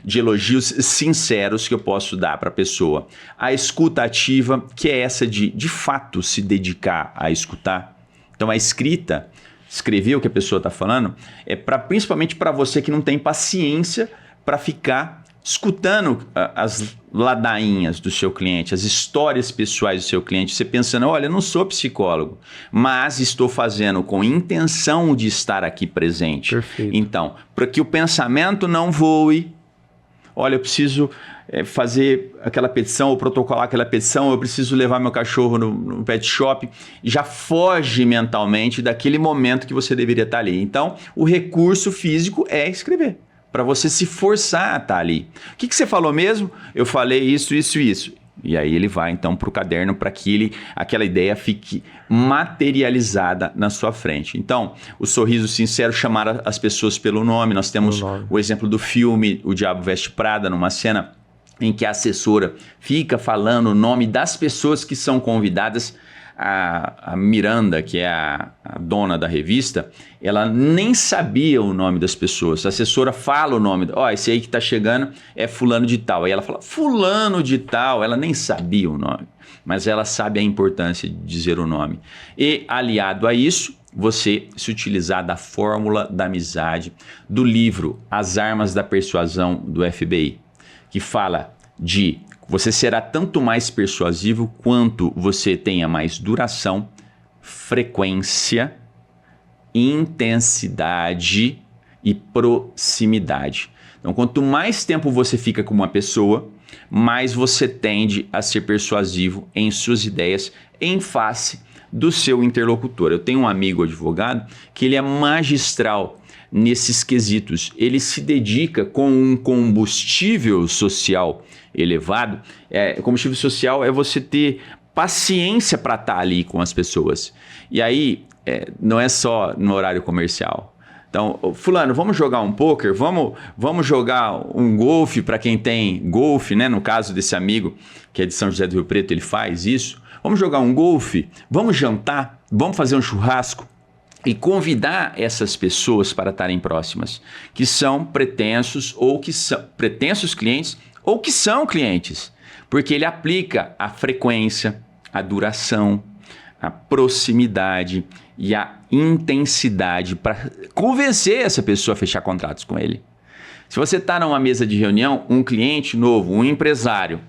de elogios sinceros que eu posso dar para a pessoa. A escuta ativa, que é essa de fato se dedicar a escutar. Então a escrita, escrever o que a pessoa está falando, é principalmente para você que não tem paciência para ficar escutando as ladainhas do seu cliente, as histórias pessoais do seu cliente, você pensando, olha, eu não sou psicólogo, mas estou fazendo com intenção de estar aqui presente. Perfeito. Então, para que o pensamento não voe, olha, eu preciso fazer aquela petição ou protocolar aquela petição, eu preciso levar meu cachorro no pet shop, já foge mentalmente daquele momento que você deveria estar ali. Então, o recurso físico é escrever, para você se forçar a estar ali. O que você falou mesmo? Eu falei isso, isso e isso. E aí ele vai então para o caderno para que aquela ideia fique materializada na sua frente. Então, o sorriso sincero, chamar as pessoas pelo nome. Nós temos o exemplo do filme O Diabo Veste Prada, numa cena em que a assessora fica falando o nome das pessoas que são convidadas. A Miranda, que é a dona da revista, ela nem sabia o nome das pessoas. A assessora fala o nome. Esse aí que está chegando é fulano de tal. Aí ela fala, fulano de tal. Ela nem sabia o nome, mas ela sabe a importância de dizer o nome. E aliado a isso, você se utilizar da fórmula da amizade do livro As Armas da Persuasão do FBI, que fala de você será tanto mais persuasivo quanto você tenha mais duração, frequência, intensidade e proximidade. Então, quanto mais tempo você fica com uma pessoa, mais você tende a ser persuasivo em suas ideias em face do seu interlocutor. Eu tenho um amigo advogado que ele é magistral nesses quesitos. Ele se dedica com um combustível social elevado. Combustível social é você ter paciência para estar ali com as pessoas. E aí, não é só no horário comercial. Então, fulano, vamos jogar um poker? Vamos jogar um golfe para quem tem golfe, né? No caso desse amigo que é de São José do Rio Preto, ele faz isso. Vamos jogar um golfe? Vamos jantar? Vamos fazer um churrasco? E convidar essas pessoas para estarem próximas, que são pretensos clientes ou que são clientes, porque ele aplica a frequência, a duração, a proximidade e a intensidade para convencer essa pessoa a fechar contratos com ele. Se você está numa mesa de reunião, um cliente novo, um empresário,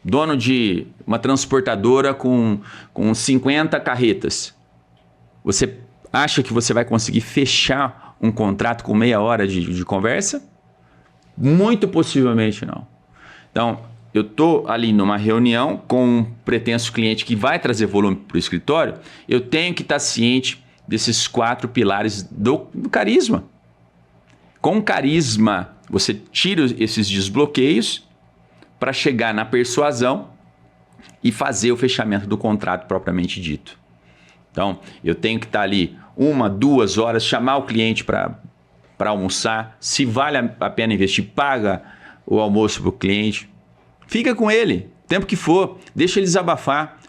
dono de uma transportadora com 50 carretas, você acha que você vai conseguir fechar um contrato com meia hora de conversa? Muito possivelmente não. Então, eu estou ali numa reunião com um pretenso cliente que vai trazer volume para o escritório, eu tenho que estar ciente desses 4 pilares do carisma. Com carisma, você tira esses desbloqueios para chegar na persuasão e fazer o fechamento do contrato propriamente dito. Então, eu tenho que estar ali 1, 2 horas, chamar o cliente para almoçar. Se vale a pena investir, paga o almoço para o cliente. Fica com ele, tempo que for, deixa ele desabafar.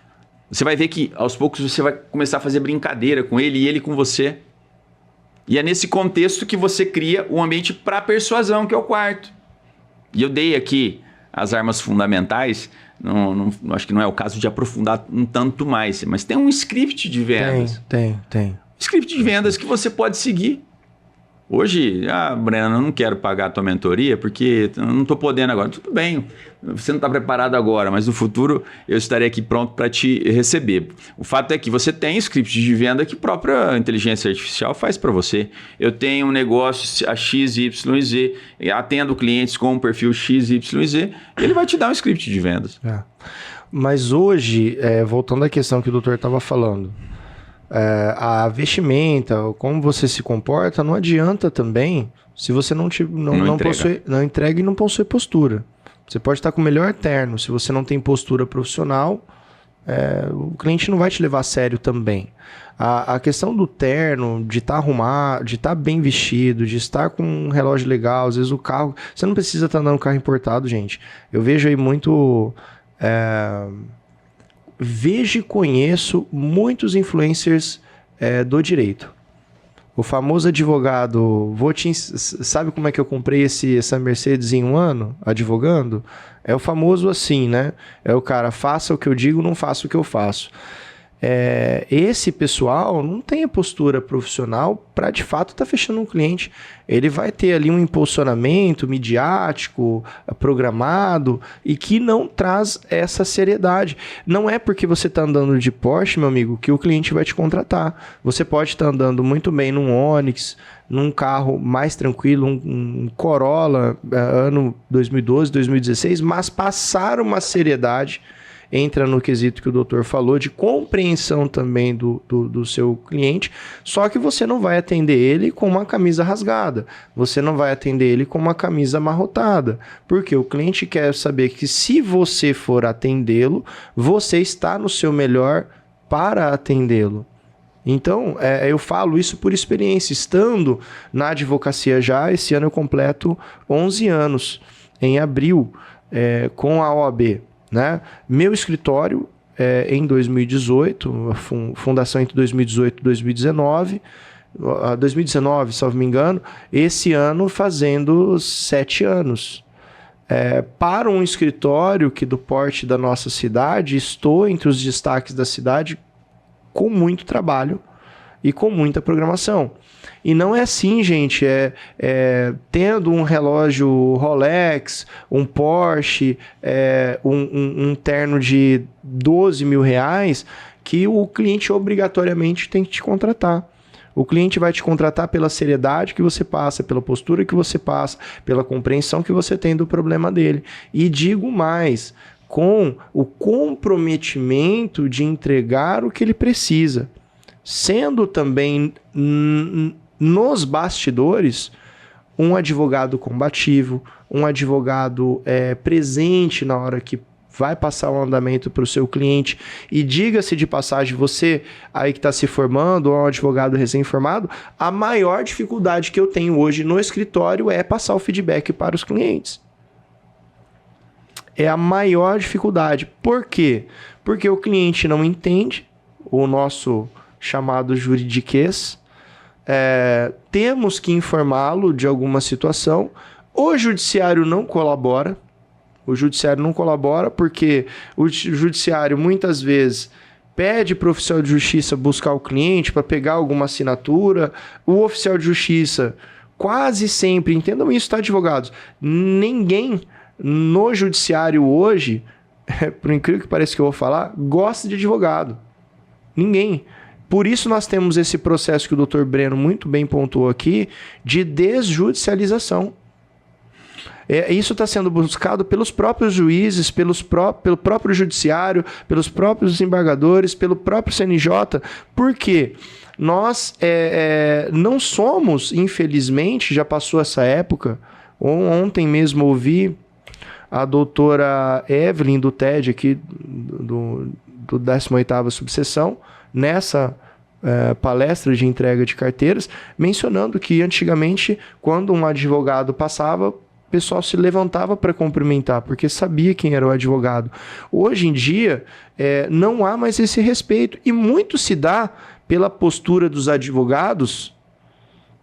Você vai ver que aos poucos você vai começar a fazer brincadeira com ele e ele com você. E é nesse contexto que você cria um ambiente para persuasão, que é o quarto. E eu dei aqui as armas fundamentais. Acho que não é o caso de aprofundar um tanto mais, mas tem um script de vendas. Tem. Script de vendas que você pode seguir. Hoje, Breno, eu não quero pagar a tua mentoria porque eu não estou podendo agora. Tudo bem, você não está preparado agora, mas no futuro eu estarei aqui pronto para te receber. O fato é que você tem script de venda que a própria inteligência artificial faz para você. Eu tenho um negócio a XYZ, atendo clientes com um perfil XYZ, e ele vai te dar um script de vendas. Mas hoje, voltando à questão que o doutor estava falando, a vestimenta, como você se comporta, não adianta também se você não entrega e não possui postura. Você pode estar com o melhor terno, se você não tem postura profissional, o cliente não vai te levar a sério também. A questão do terno, de estar arrumado, de estar bem vestido, de estar com um relógio legal, às vezes o carro... Você não precisa estar andando carro importado, gente. Eu vejo aí muito... Vejo e conheço muitos influencers do direito. O famoso advogado... Sabe como é que eu comprei essa Mercedes em um ano, advogando? É o famoso assim, né? É o cara, faça o que eu digo, não faça o que eu faço. Esse pessoal não tem a postura profissional para de fato estar fechando um cliente. Ele vai ter ali um impulsionamento midiático, programado, e que não traz essa seriedade. Não é porque você está andando de Porsche, meu amigo, que o cliente vai te contratar. Você pode estar andando muito bem num Onix, num carro mais tranquilo, um Corolla, ano 2012, 2016, mas passar uma seriedade. Entra no quesito que o doutor falou, de compreensão também do seu cliente, só que você não vai atender ele com uma camisa rasgada, você não vai atender ele com uma camisa amarrotada, porque o cliente quer saber que se você for atendê-lo, você está no seu melhor para atendê-lo. Então, eu falo isso por experiência, estando na advocacia já, esse ano eu completo 11 anos, em abril, com a OAB. Né? Meu escritório em 2018, fundação entre 2018 e 2019, salvo me engano, esse ano fazendo 7 anos. Para um escritório que do porte da nossa cidade, estou entre os destaques da cidade com muito trabalho e com muita programação. E não é assim, gente, tendo um relógio Rolex, um Porsche, um terno de 12 mil reais, que o cliente obrigatoriamente tem que te contratar. O cliente vai te contratar pela seriedade que você passa, pela postura que você passa, pela compreensão que você tem do problema dele. E digo mais, com o comprometimento de entregar o que ele precisa. Sendo também... nos bastidores, um advogado combativo, um advogado presente na hora que vai passar o andamento para o seu cliente. E diga-se de passagem, você aí que está se formando, ou é um advogado recém-formado, a maior dificuldade que eu tenho hoje no escritório é passar o feedback para os clientes. É a maior dificuldade. Por quê? Porque o cliente não entende o nosso chamado juridiquês. Temos que informá-lo de alguma situação. O judiciário não colabora. O judiciário não colabora porque o judiciário muitas vezes pede para o oficial de justiça buscar o cliente para pegar alguma assinatura. O oficial de justiça quase sempre, entendam isso, tá, advogados? Ninguém no judiciário hoje, por incrível que pareça que eu vou falar, gosta de advogado. Ninguém. Por isso nós temos esse processo que o Dr. Breno muito bem pontuou aqui, de desjudicialização. Isso está sendo buscado pelos próprios juízes, pelo próprio judiciário, pelos próprios desembargadores, pelo próprio CNJ. Por quê? Nós não somos, infelizmente, já passou essa época. Ontem mesmo ouvi a doutora Evelyn do TED, aqui do 18ª subseção, nessa palestra de entrega de carteiras, mencionando que antigamente, quando um advogado passava, o pessoal se levantava para cumprimentar, porque sabia quem era o advogado. Hoje em dia, não há mais esse respeito, e muito se dá pela postura dos advogados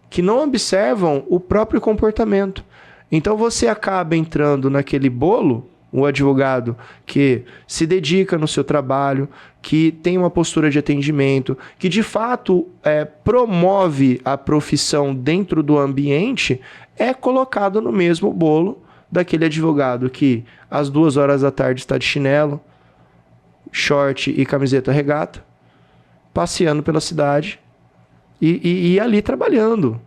que não observam o próprio comportamento. Então você acaba entrando naquele bolo, o advogado que se dedica no seu trabalho, que tem uma postura de atendimento, que de fato promove a profissão dentro do ambiente, é colocado no mesmo bolo daquele advogado que às 2 horas da tarde está de chinelo, short e camiseta regata, passeando pela cidade e ali trabalhando.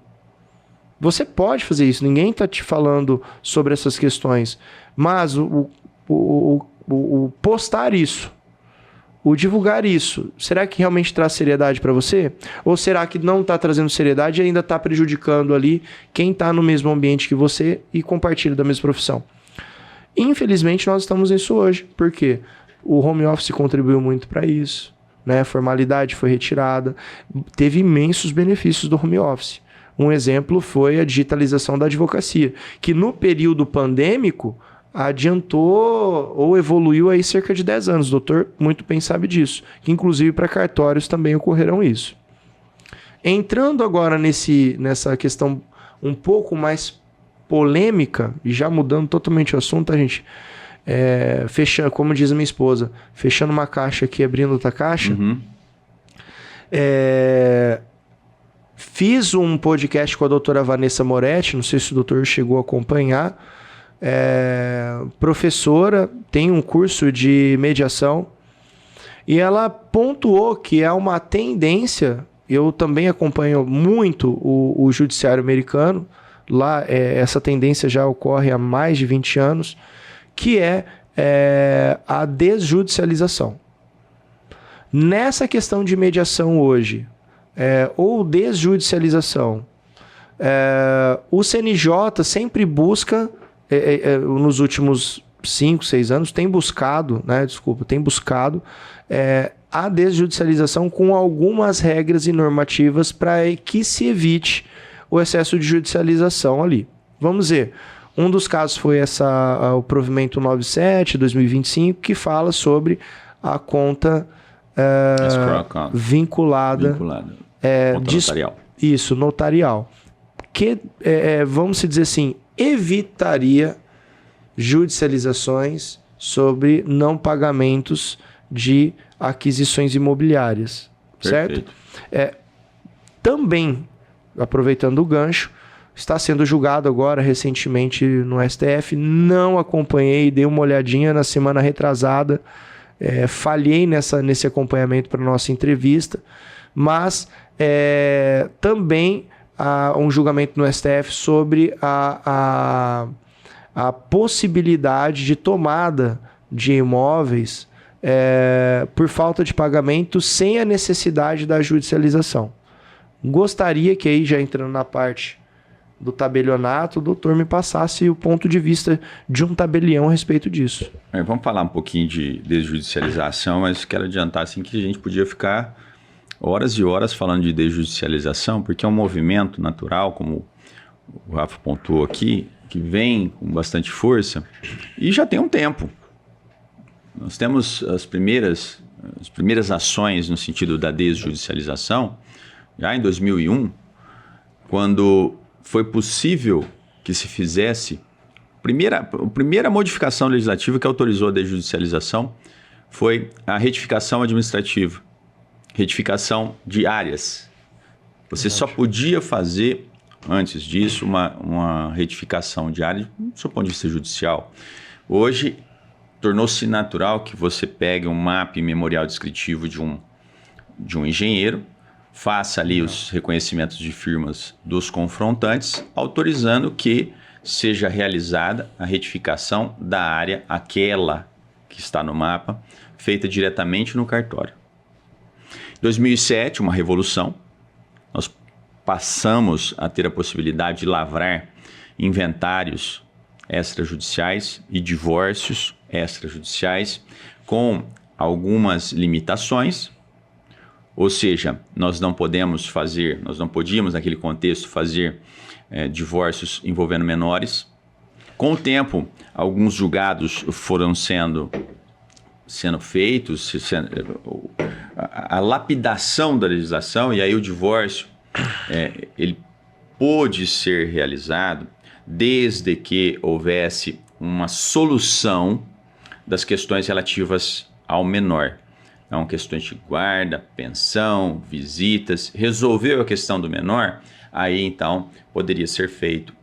Você pode fazer isso, ninguém está te falando sobre essas questões, mas o postar isso, o divulgar isso, será que realmente traz seriedade para você? Ou será que não está trazendo seriedade e ainda está prejudicando ali quem está no mesmo ambiente que você e compartilha da mesma profissão? Infelizmente nós estamos nisso hoje. Por quê? o home office contribuiu muito para isso, né? A formalidade foi retirada, teve imensos benefícios do home office. Um exemplo foi a digitalização da advocacia, que no período pandêmico adiantou ou evoluiu aí cerca de 10 anos. O doutor muito bem sabe disso, que inclusive para cartórios também ocorrerão isso. Entrando agora nessa questão um pouco mais polêmica, e já mudando totalmente o assunto, tá, gente? Fechando, como diz minha esposa, fechando uma caixa aqui, abrindo outra caixa. Uhum. Fiz um podcast com a doutora Vanessa Moretti, não sei se o doutor chegou a acompanhar. Professora, tem um curso de mediação, e ela pontuou que há uma tendência, eu também acompanho muito o judiciário americano, lá essa tendência já ocorre há mais de 20 anos, que é a desjudicialização. Nessa questão de mediação hoje, ou desjudicialização, o CNJ sempre busca, nos últimos 5, 6 anos, tem buscado a desjudicialização com algumas regras e normativas para que se evite o excesso de judicialização ali. Vamos ver. Um dos casos foi o provimento 97, 2025, que fala sobre a conta vinculada. Conta notarial. Isso, notarial. Que, vamos dizer assim, evitaria judicializações sobre não pagamentos de aquisições imobiliárias. Perfeito. Certo? Também, aproveitando o gancho, está sendo julgado agora recentemente no STF. Não acompanhei, dei uma olhadinha na semana retrasada. Falhei nesse acompanhamento para nossa entrevista. Mas também há um julgamento no STF sobre a possibilidade de tomada de imóveis por falta de pagamento sem a necessidade da judicialização. Gostaria que aí, já entrando na parte do tabelionato, o doutor me passasse o ponto de vista de um tabelião a respeito disso. Vamos falar um pouquinho de desjudicialização, mas quero adiantar assim, que a gente podia ficar horas e horas falando de desjudicialização, porque é um movimento natural, como o Rafa pontuou aqui, que vem com bastante força e já tem um tempo. Nós temos as primeiras ações no sentido da desjudicialização já em 2001, quando foi possível que se fizesse a primeira modificação legislativa que autorizou a desjudicialização foi a retificação administrativa, retificação de áreas. Você só podia fazer, antes disso, uma retificação de área do seu ponto de vista judicial. Hoje, tornou-se natural que você pegue um mapa memorial descritivo de um engenheiro, faça ali os reconhecimentos de firmas dos confrontantes, autorizando que seja realizada a retificação da área, aquela que está no mapa, feita diretamente no cartório. Em 2007, uma revolução, nós passamos a ter a possibilidade de lavrar inventários extrajudiciais e divórcios extrajudiciais com algumas limitações. Ou seja, nós não podíamos naquele contexto fazer divórcios envolvendo menores. Com o tempo, alguns julgados foram sendo feitos, a lapidação da legislação, e aí o divórcio ele pôde ser realizado desde que houvesse uma solução das questões relativas ao menor. Então, questões de guarda, pensão, visitas, resolveu a questão do menor, aí então pode ser feito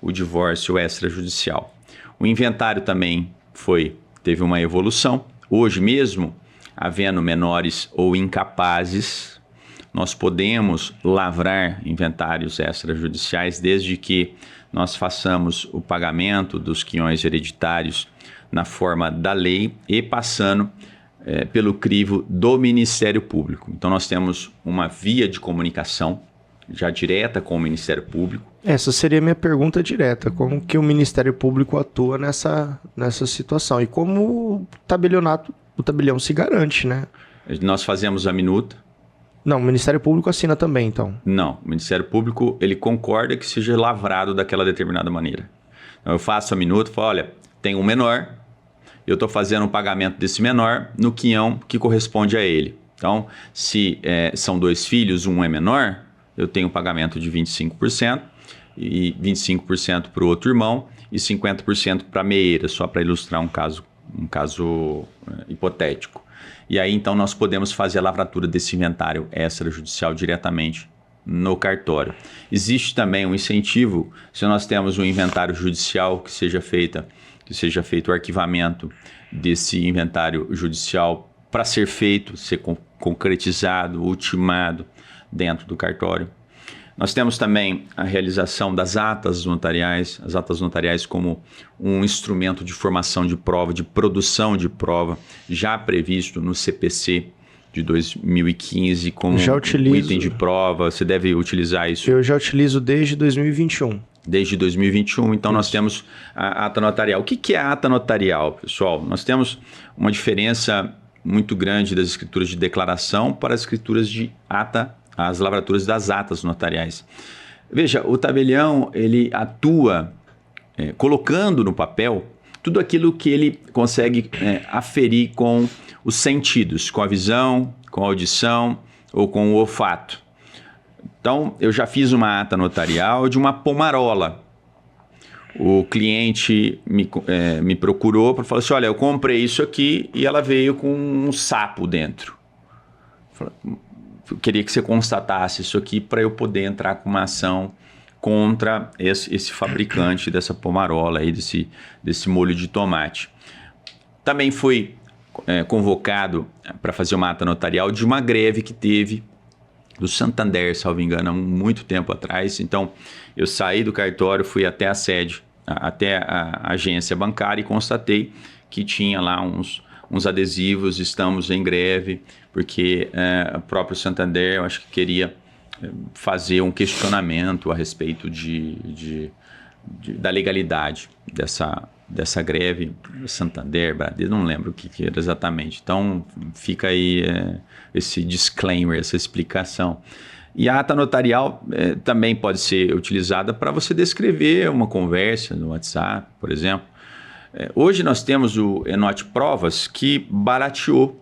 o divórcio extrajudicial. O inventário também teve uma evolução. Hoje mesmo, havendo menores ou incapazes, nós podemos lavrar inventários extrajudiciais desde que nós façamos o pagamento dos quiões hereditários na forma da lei e passando pelo crivo do Ministério Público. Então nós temos uma via de comunicação já direta com o Ministério Público. Essa seria a minha pergunta direta. Como que o Ministério Público atua nessa situação? E como o tabelião se garante, né? Nós fazemos a minuta. Não, o Ministério Público assina também, então. Não, o Ministério Público, ele concorda que seja lavrado daquela determinada maneira. Então, eu faço a minuta e falo, olha, tem um menor, eu estou fazendo um pagamento desse menor no quinhão que corresponde a ele. Então, se são 2 filhos, um é menor, eu tenho um pagamento de 25%, e 25% para o outro irmão e 50% para a meieira, só para ilustrar um caso hipotético. E aí, então, nós podemos fazer a lavratura desse inventário extrajudicial diretamente no cartório. Existe também um incentivo, se nós temos um inventário judicial que seja feito o arquivamento desse inventário judicial para ser feito, ser concretizado, ultimado dentro do cartório. Nós temos também a realização das atas notariais, as atas notariais como um instrumento de formação de prova, de produção de prova, já previsto no CPC de 2015 como um item de prova. Você deve utilizar isso? Eu já utilizo desde 2021. Desde 2021, então nós temos a ata notarial. O que é a ata notarial, pessoal? Nós temos uma diferença muito grande das escrituras de declaração para as escrituras de ata, as lavraturas das atas notariais. Veja, o tabelião, ele atua colocando no papel tudo aquilo que ele consegue aferir com os sentidos, com a visão, com a audição ou com o olfato. Então, eu já fiz uma ata notarial de uma pomarola. O cliente me procurou para falar assim, olha, eu comprei isso aqui e ela veio com um sapo dentro. Eu queria que você constatasse isso aqui para eu poder entrar com uma ação contra esse fabricante dessa pomarola, aí, desse molho de tomate. Também fui convocado para fazer uma ata notarial de uma greve que teve do Santander, salvo engano, há muito tempo atrás. Então, eu saí do cartório, fui até a sede, até a agência bancária e constatei que tinha lá uns adesivos, estamos em greve, porque o próprio Santander, eu acho que queria fazer um questionamento a respeito da legalidade dessa greve. Santander, Bradesco, não lembro o que era exatamente. Então, fica aí esse disclaimer, essa explicação. E a ata notarial também pode ser utilizada para você descrever uma conversa no WhatsApp, por exemplo. Hoje nós temos o Enote Provas, que barateou.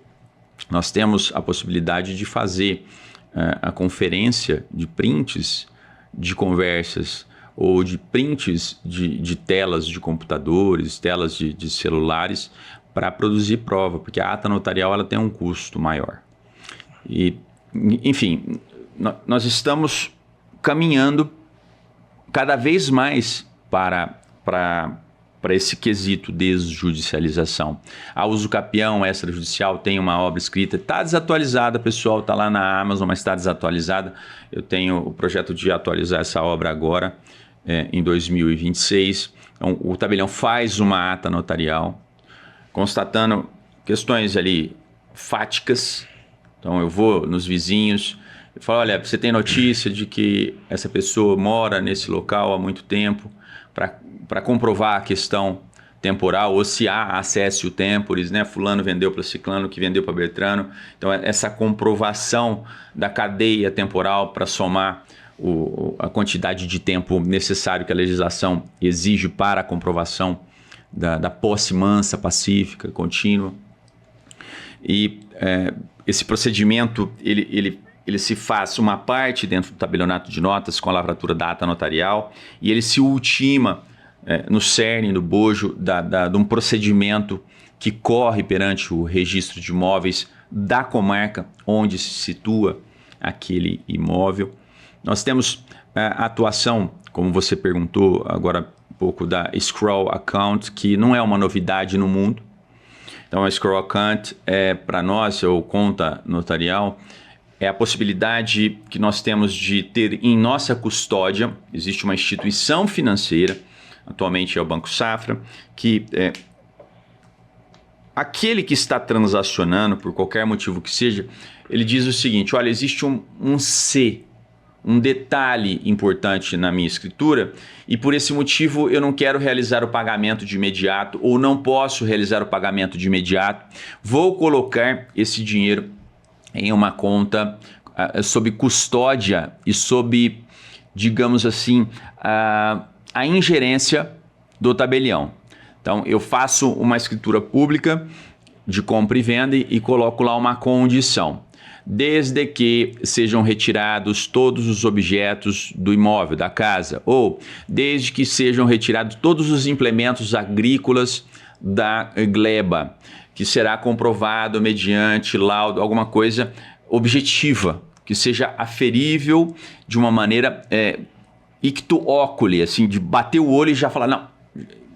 Nós temos a possibilidade de fazer a conferência de prints de conversas ou de prints de telas de computadores, telas de celulares para produzir prova, porque a ata notarial ela tem um custo maior. E, enfim, nós estamos caminhando cada vez mais para esse quesito desjudicialização. A Uso Capião extrajudicial tem uma obra escrita, está desatualizada, pessoal, está lá na Amazon, mas está desatualizada. Eu tenho o projeto de atualizar essa obra agora, em 2026. Então, o tabelião faz uma ata notarial, constatando questões ali fáticas. Então, eu vou nos vizinhos e falo, olha, você tem notícia de que essa pessoa mora nesse local há muito tempo, para comprovar a questão temporal, ou se há acessio temporis, né? Fulano vendeu para Ciclano, que vendeu para Beltrano. Então, essa comprovação da cadeia temporal para somar a quantidade de tempo necessário que a legislação exige para a comprovação da posse mansa, pacífica, contínua. E esse procedimento, ele se faz uma parte dentro do tabelionato de notas com a lavratura da ata notarial e ele se ultima no cerne, no bojo de um procedimento que corre perante o registro de imóveis da comarca onde se situa aquele imóvel. Nós temos a atuação, como você perguntou agora um pouco, da Escrow Account, que não é uma novidade no mundo. Então, a Escrow Account para nós, ou conta notarial, é a possibilidade que nós temos de ter em nossa custódia. Existe uma instituição financeira, atualmente é o Banco Safra, que aquele que está transacionando, por qualquer motivo que seja, ele diz o seguinte, olha, existe um C um detalhe importante na minha escritura e por esse motivo eu não quero realizar o pagamento de imediato ou não posso realizar o pagamento de imediato, vou colocar esse dinheiro em uma conta sob custódia e sob, digamos assim, a ingerência do tabelião. Então eu faço uma escritura pública de compra e venda e coloco lá uma condição. Desde que sejam retirados todos os objetos do imóvel, da casa, ou desde que sejam retirados todos os implementos agrícolas da gleba, que será comprovado mediante laudo, alguma coisa objetiva, que seja aferível de uma maneira ictu oculi, assim, de bater o olho e já falar, não,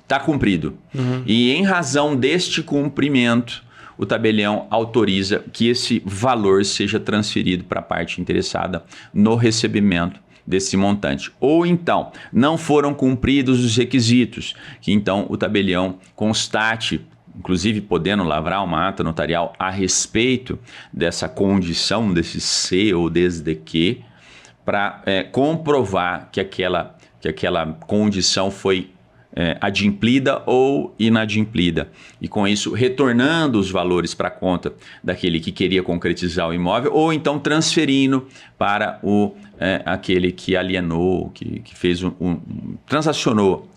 está cumprido. E em razão deste cumprimento, o tabelião autoriza que esse valor seja transferido para a parte interessada no recebimento desse montante. Ou então, não foram cumpridos os requisitos, que então o tabelião constate, inclusive podendo lavrar uma ata notarial a respeito dessa condição, desse se ou desde que, para comprovar que aquela condição foi adimplida ou inadimplida. E com isso, retornando os valores para a conta daquele que queria concretizar o imóvel, ou então transferindo para aquele que alienou, que fez transacionou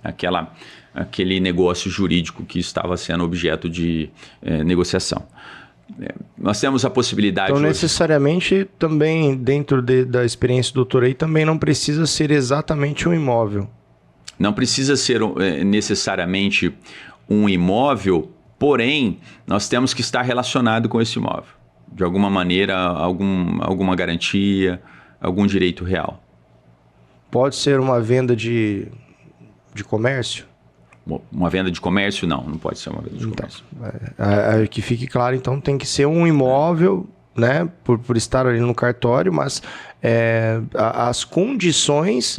aquele negócio jurídico que estava sendo objeto de negociação. Nós temos a possibilidade... Então, hoje... necessariamente, também, dentro da experiência do doutor aí, também não precisa ser exatamente um imóvel. Não precisa ser necessariamente um imóvel, porém, nós temos que estar relacionado com esse imóvel. De alguma maneira, alguma garantia, algum direito real. Pode ser uma venda de comércio? Uma venda de comércio, não pode ser uma venda de comércio. Que fique claro, então, tem que ser um imóvel, né, por estar ali no cartório, mas as condições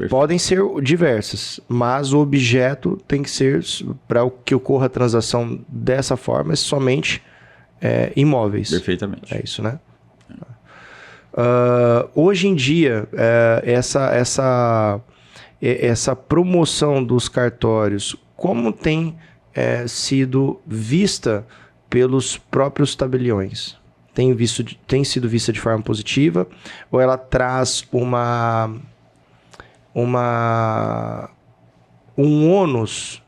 podem ser diversas, mas o objeto tem que ser, para que ocorra a transação dessa forma, somente imóveis. Perfeitamente. É isso, né? Hoje em dia, essa promoção dos cartórios, como tem sido vista pelos próprios tabeliões? Tem sido vista de forma positiva, ou ela traz um ônus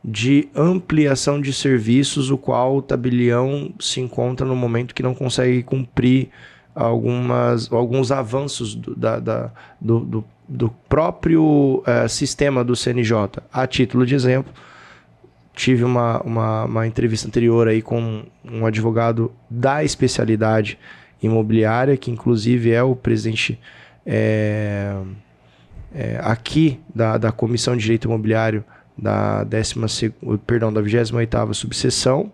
de ampliação de serviços, o qual o tabelião se encontra no momento que não consegue cumprir alguns avanços do próprio sistema do CNJ. A título de exemplo, tive uma entrevista anterior aí com um advogado da especialidade imobiliária, que inclusive é o presidente aqui da Comissão de Direito Imobiliário da 28ª subseção,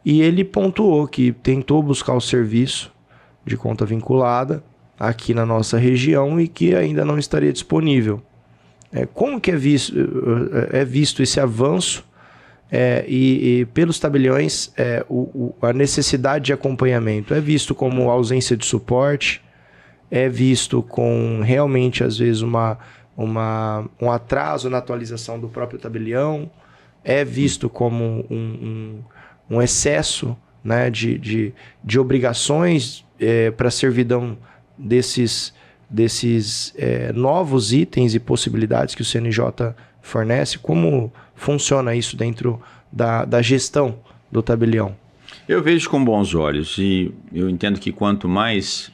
e ele pontuou que tentou buscar o serviço de conta vinculada aqui na nossa região e que ainda não estaria disponível. Como que é visto esse avanço e pelos tabeliões a necessidade de acompanhamento? É visto como ausência de suporte? É visto com realmente, às vezes, um atraso na atualização do próprio tabelião? É visto como um excesso, né, de obrigações para a servidão desses novos itens e possibilidades que o CNJ fornece? Como funciona isso dentro da gestão do tabelião? Eu vejo com bons olhos e eu entendo que quanto mais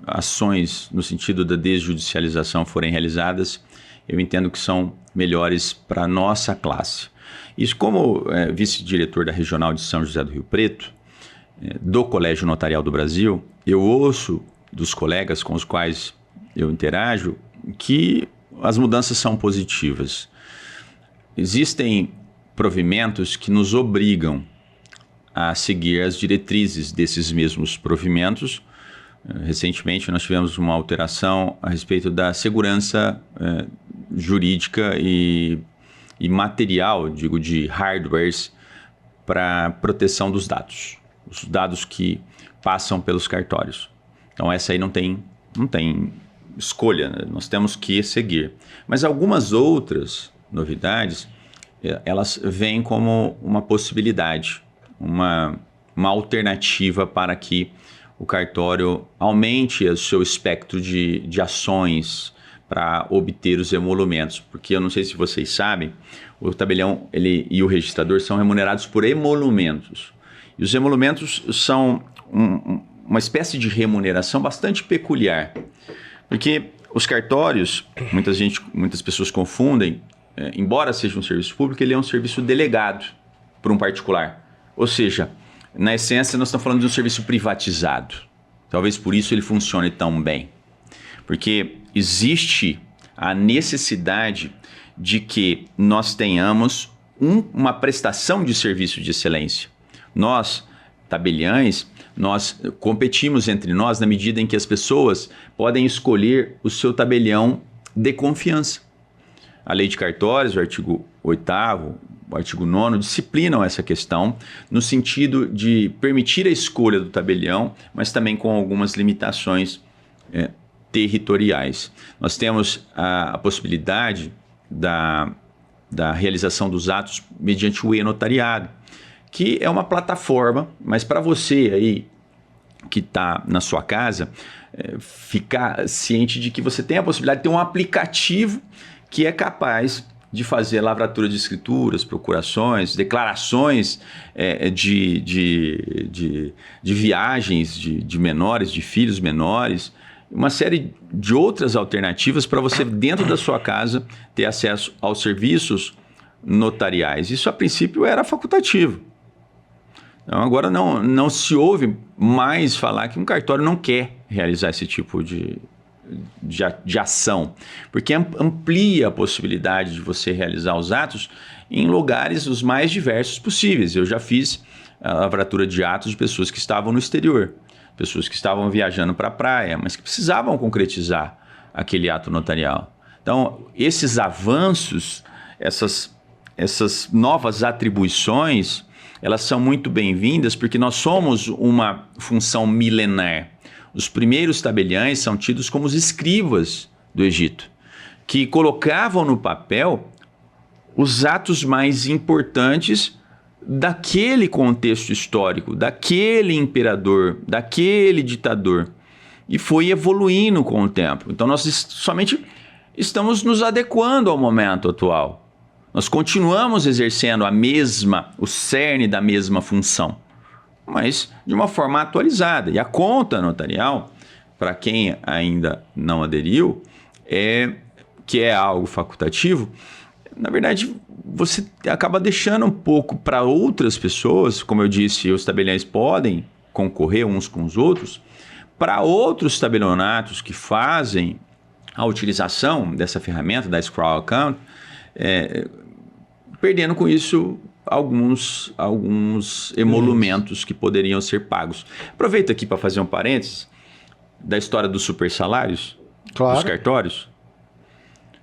ações no sentido da desjudicialização forem realizadas, eu entendo que são melhores para a nossa classe. Isso como vice-diretor da Regional de São José do Rio Preto, do Colégio Notarial do Brasil, eu ouço dos colegas com os quais eu interajo que as mudanças são positivas. Existem provimentos que nos obrigam a seguir as diretrizes desses mesmos provimentos. Recentemente nós tivemos uma alteração a respeito da segurança jurídica e material, digo, de hardwares para proteção dos dados. Os dados que passam pelos cartórios. Então essa aí não tem escolha, né? Nós temos que seguir. Mas algumas outras novidades, elas vêm como uma possibilidade, uma alternativa para que o cartório aumente o seu espectro de ações para obter os emolumentos. Porque eu não sei se vocês sabem, o tabelião e o registrador são remunerados por emolumentos. E os emolumentos são uma espécie de remuneração bastante peculiar. Porque os cartórios, muitas pessoas confundem, embora seja um serviço público, ele é um serviço delegado por um particular. Ou seja, na essência, nós estamos falando de um serviço privatizado. Talvez por isso ele funcione tão bem. Porque existe a necessidade de que nós tenhamos uma prestação de serviço de excelência. Nós, tabeliães, nós competimos entre nós na medida em que as pessoas podem escolher o seu tabelião de confiança. A lei de cartórios, o artigo 8º, o artigo 9º, disciplinam essa questão no sentido de permitir a escolha do tabelião, mas também com algumas limitações territoriais. Nós temos a possibilidade da realização dos atos mediante o e-notariado, que é uma plataforma, mas para você aí que está na sua casa, ficar ciente de que você tem a possibilidade de ter um aplicativo que é capaz de fazer lavratura de escrituras, procurações, declarações de viagens de menores, de filhos menores, uma série de outras alternativas para você, dentro da sua casa, ter acesso aos serviços notariais. Isso, a princípio, era facultativo. Então, agora não se ouve mais falar que um cartório não quer realizar esse tipo de ação, porque amplia a possibilidade de você realizar os atos em lugares os mais diversos possíveis. Eu já fiz a lavratura de atos de pessoas que estavam no exterior, pessoas que estavam viajando para a praia, mas que precisavam concretizar aquele ato notarial. Então, esses avanços, essas novas atribuições, elas são muito bem-vindas porque nós somos uma função milenar. Os primeiros tabeliães são tidos como os escribas do Egito, que colocavam no papel os atos mais importantes daquele contexto histórico, daquele imperador, daquele ditador. E foi evoluindo com o tempo. Então nós somente estamos nos adequando ao momento atual. Nós continuamos exercendo o cerne da mesma função, mas de uma forma atualizada. E a conta notarial, para quem ainda não aderiu, que é algo facultativo, na verdade, você acaba deixando um pouco para outras pessoas, como eu disse, os tabeliães podem concorrer uns com os outros, para outros tabelionatos que fazem a utilização dessa ferramenta, da Scroll Account, perdendo com isso alguns emolumentos que poderiam ser pagos. Aproveito aqui para fazer um parênteses da história dos super salários, dos cartórios.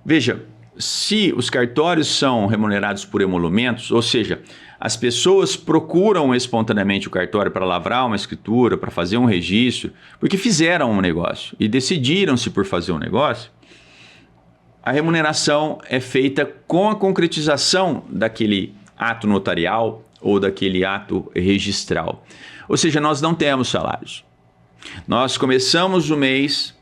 Veja, se os cartórios são remunerados por emolumentos, ou seja, as pessoas procuram espontaneamente o cartório para lavrar uma escritura, para fazer um registro, porque fizeram um negócio e decidiram-se por fazer um negócio, a remuneração é feita com a concretização daquele ato notarial ou daquele ato registral. Ou seja, nós não temos salários. Nós começamos o mês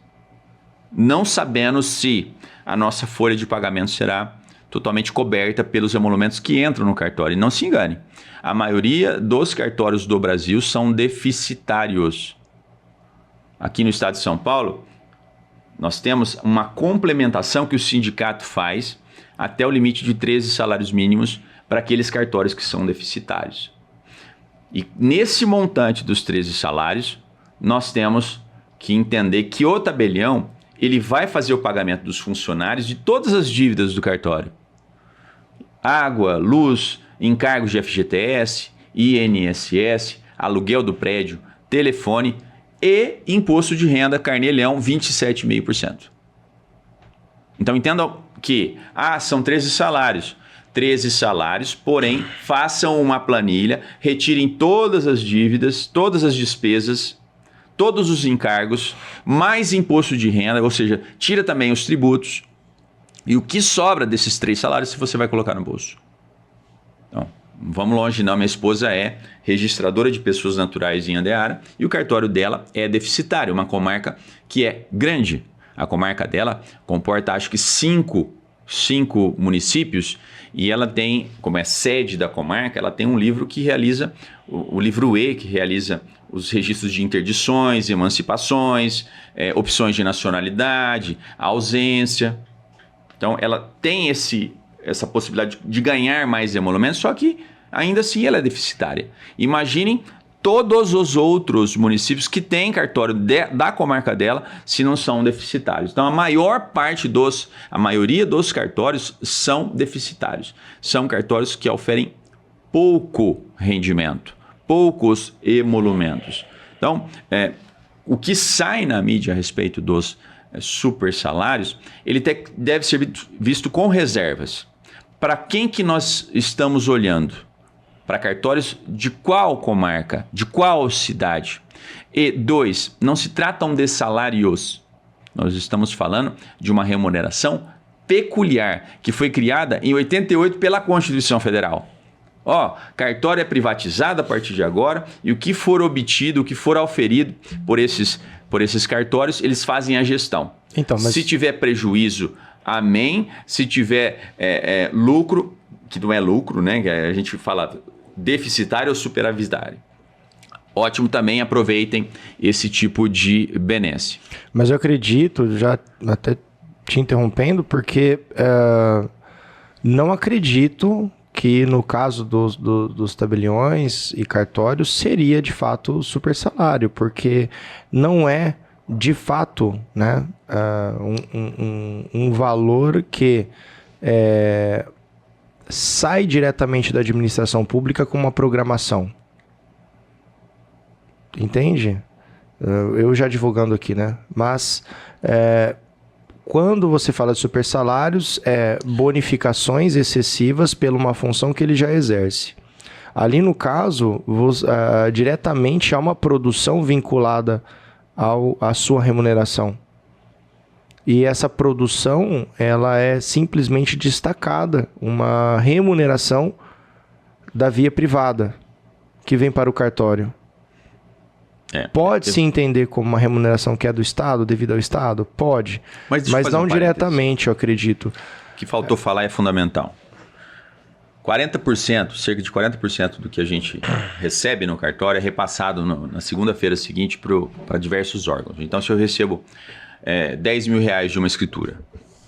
não sabendo se a nossa folha de pagamento será totalmente coberta pelos emolumentos que entram no cartório. E não se engane, a maioria dos cartórios do Brasil são deficitários. Aqui no estado de São Paulo, nós temos uma complementação que o sindicato faz até o limite de 13 salários mínimos para aqueles cartórios que são deficitários. E nesse montante dos 13 salários, nós temos que entender que o tabelião ele vai fazer o pagamento dos funcionários de todas as dívidas do cartório. Água, luz, encargos de FGTS, INSS, aluguel do prédio, telefone e imposto de renda carnê-leão 27,5%. Então entendam que são 13 salários. 13 salários, porém, façam uma planilha, retirem todas as dívidas, todas as despesas, todos os encargos, mais imposto de renda, ou seja, tira também os tributos. E o que sobra desses 3 salários você vai colocar no bolso? Então, não vamos longe não. Minha esposa é registradora de pessoas naturais em Andeara e o cartório dela é deficitário, uma comarca que é grande. A comarca dela comporta, acho que 5 municípios e ela tem, como é sede da comarca, ela tem um livro que realiza, o livro E, que realiza os registros de interdições, emancipações, opções de nacionalidade, ausência. Então, ela tem essa possibilidade de ganhar mais emolumentos, só que ainda assim ela é deficitária. Imaginem todos os outros municípios que têm cartório da comarca dela, se não são deficitários. Então, a maioria dos cartórios são deficitários. São cartórios que oferem pouco rendimento, poucos emolumentos. Então, o que sai na mídia a respeito dos super salários, ele deve ser visto com reservas. Para quem que nós estamos olhando? Para cartórios de qual comarca? De qual cidade? E 2, não se tratam de salários. Nós estamos falando de uma remuneração peculiar, que foi criada em 88 pela Constituição Federal. Cartório é privatizado a partir de agora e o que for obtido, o que for auferido por esses cartórios, eles fazem a gestão. Então, mas... Se tiver prejuízo, amém. Se tiver lucro, que não é lucro, né? A gente fala deficitário ou superavitário. Ótimo também, aproveitem esse tipo de benesse. Mas eu acredito, já até te interrompendo, porque não acredito que no caso dos tabeliões e cartórios seria de fato super salário, porque não é de fato, né, um valor que sai diretamente da administração pública com uma programação. Entende? Eu já divulgando aqui, né? Mas quando você fala de super salários, bonificações excessivas pela uma função que ele já exerce. Ali no caso, diretamente há uma produção vinculada à sua remuneração. E essa produção, ela é simplesmente destacada, uma remuneração da via privada, que vem para o cartório. Pode-se entender como uma remuneração que é do Estado, devido ao Estado? Pode, mas não diretamente, eu acredito. O que faltou falar é fundamental. 40%, cerca de 40% do que a gente recebe no cartório é repassado na segunda-feira seguinte para diversos órgãos. Então, se eu recebo 10 mil reais de uma escritura,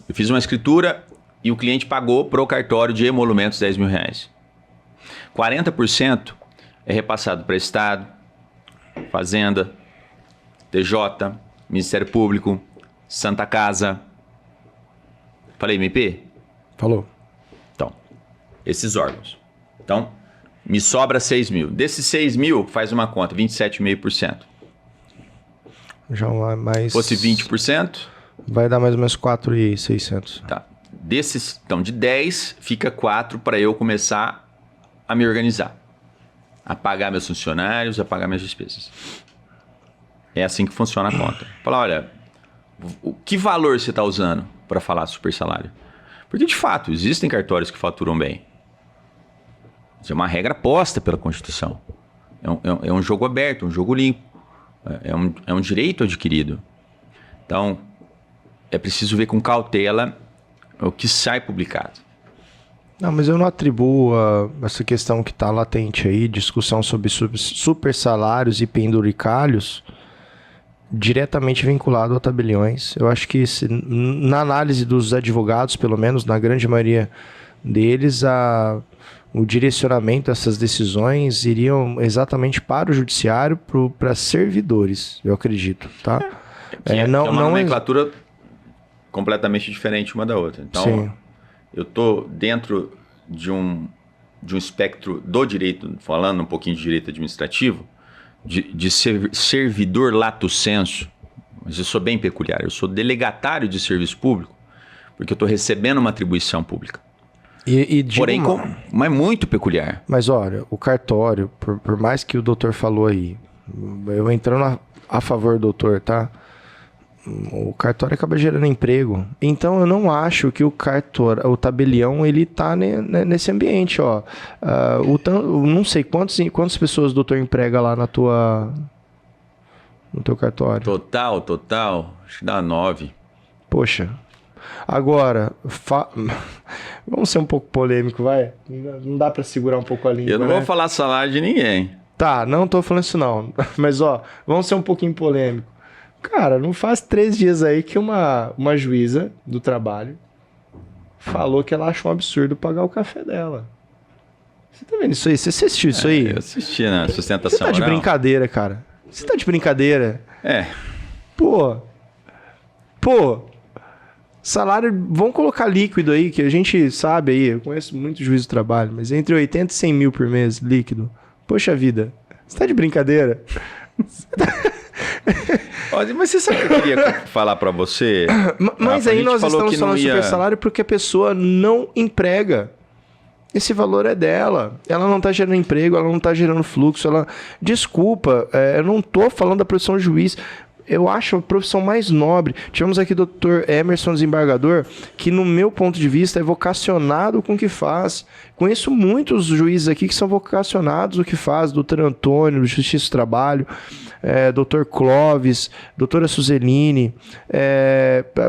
eu fiz uma escritura e o cliente pagou para o cartório de emolumentos 10 mil reais. 40% é repassado para Estado, Fazenda, TJ, Ministério Público, Santa Casa. Falei MP? Falou. Então, esses órgãos. Então, me sobra 6 mil. Desses 6 mil, faz uma conta, 27,5%. Já mais... Fosse 20%? Vai dar mais ou menos 4.600. Tá. Então, de 10, fica 4 para eu começar a me organizar. A pagar meus funcionários, a pagar minhas despesas. É assim que funciona a conta. Fala, olha, que valor você está usando para falar super salário? Porque, de fato, existem cartórios que faturam bem. Isso é uma regra posta pela Constituição. É um jogo aberto, um jogo limpo. É um direito adquirido. Então, é preciso ver com cautela o que sai publicado. Não, mas eu não atribuo essa questão que está latente aí, discussão sobre super salários e penduricalhos, diretamente vinculado a tabeliões. Eu acho que na análise dos advogados, pelo menos na grande maioria deles, o direcionamento dessas decisões iriam exatamente para o judiciário, para servidores, eu acredito, tá? É uma nomenclatura completamente diferente uma da outra. Então, sim. Eu estou dentro de um espectro do direito, falando um pouquinho de direito administrativo, de servidor lato sensu, mas eu sou bem peculiar. Eu sou delegatário de serviço público, porque eu estou recebendo uma atribuição pública. Porém, mas muito peculiar. Mas olha, o cartório, por mais que o doutor falou aí, eu entrando a favor, doutor, tá? O cartório acaba gerando emprego. Então eu não acho que o tabelião, ele tá nesse ambiente, ó. Não sei quantas pessoas o doutor emprega lá no teu cartório. Total, acho que dá 9. Poxa. Agora, vamos ser um pouco polêmico, vai? Não dá pra segurar um pouco a língua, Eu não vou falar salário de ninguém. Tá, não tô falando isso não. Mas, ó, vamos ser um pouquinho polêmico. Cara, não faz 3 dias aí que uma juíza do trabalho falou que ela acha um absurdo pagar o café dela. Você tá vendo isso aí? Você assistiu isso aí? Eu assisti na sustentação. Você tá de brincadeira, cara. Você tá de brincadeira. Pô. Salário, vamos colocar líquido aí, que a gente sabe aí, eu conheço muito juiz do trabalho, mas entre 80 e 100 mil por mês, líquido. Poxa vida, você tá de brincadeira? Mas você sabe o que eu queria falar pra você? Mas aí nós estamos falando super salário porque a pessoa não emprega. Esse valor é dela. Ela não tá gerando emprego, ela não tá gerando fluxo. Desculpa, eu não tô falando da profissão de juiz. Eu acho a profissão mais nobre. Tivemos aqui o Dr. Emerson, desembargador, que no meu ponto de vista é vocacionado com o que faz. Conheço muitos juízes aqui que são vocacionados no que faz. Dr. Antônio, do Justiça do Trabalho, Dr. Clóvis, doutora Suzeline.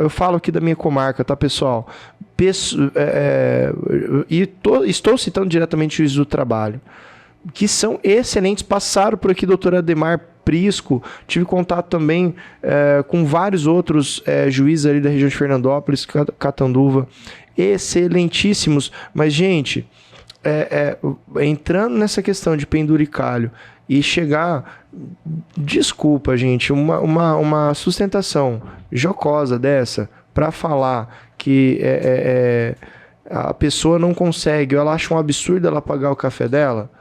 Eu falo aqui da minha comarca, tá, pessoal? Estou citando diretamente juízes do trabalho, que são excelentes, passaram por aqui, doutor Ademar Prisco, tive contato também com vários outros juízes ali da região de Fernandópolis, Catanduva, excelentíssimos, mas gente, entrando nessa questão de penduricalho e chegar, desculpa gente, uma sustentação jocosa dessa, para falar que a pessoa não consegue, ou ela acha um absurdo ela pagar o café dela,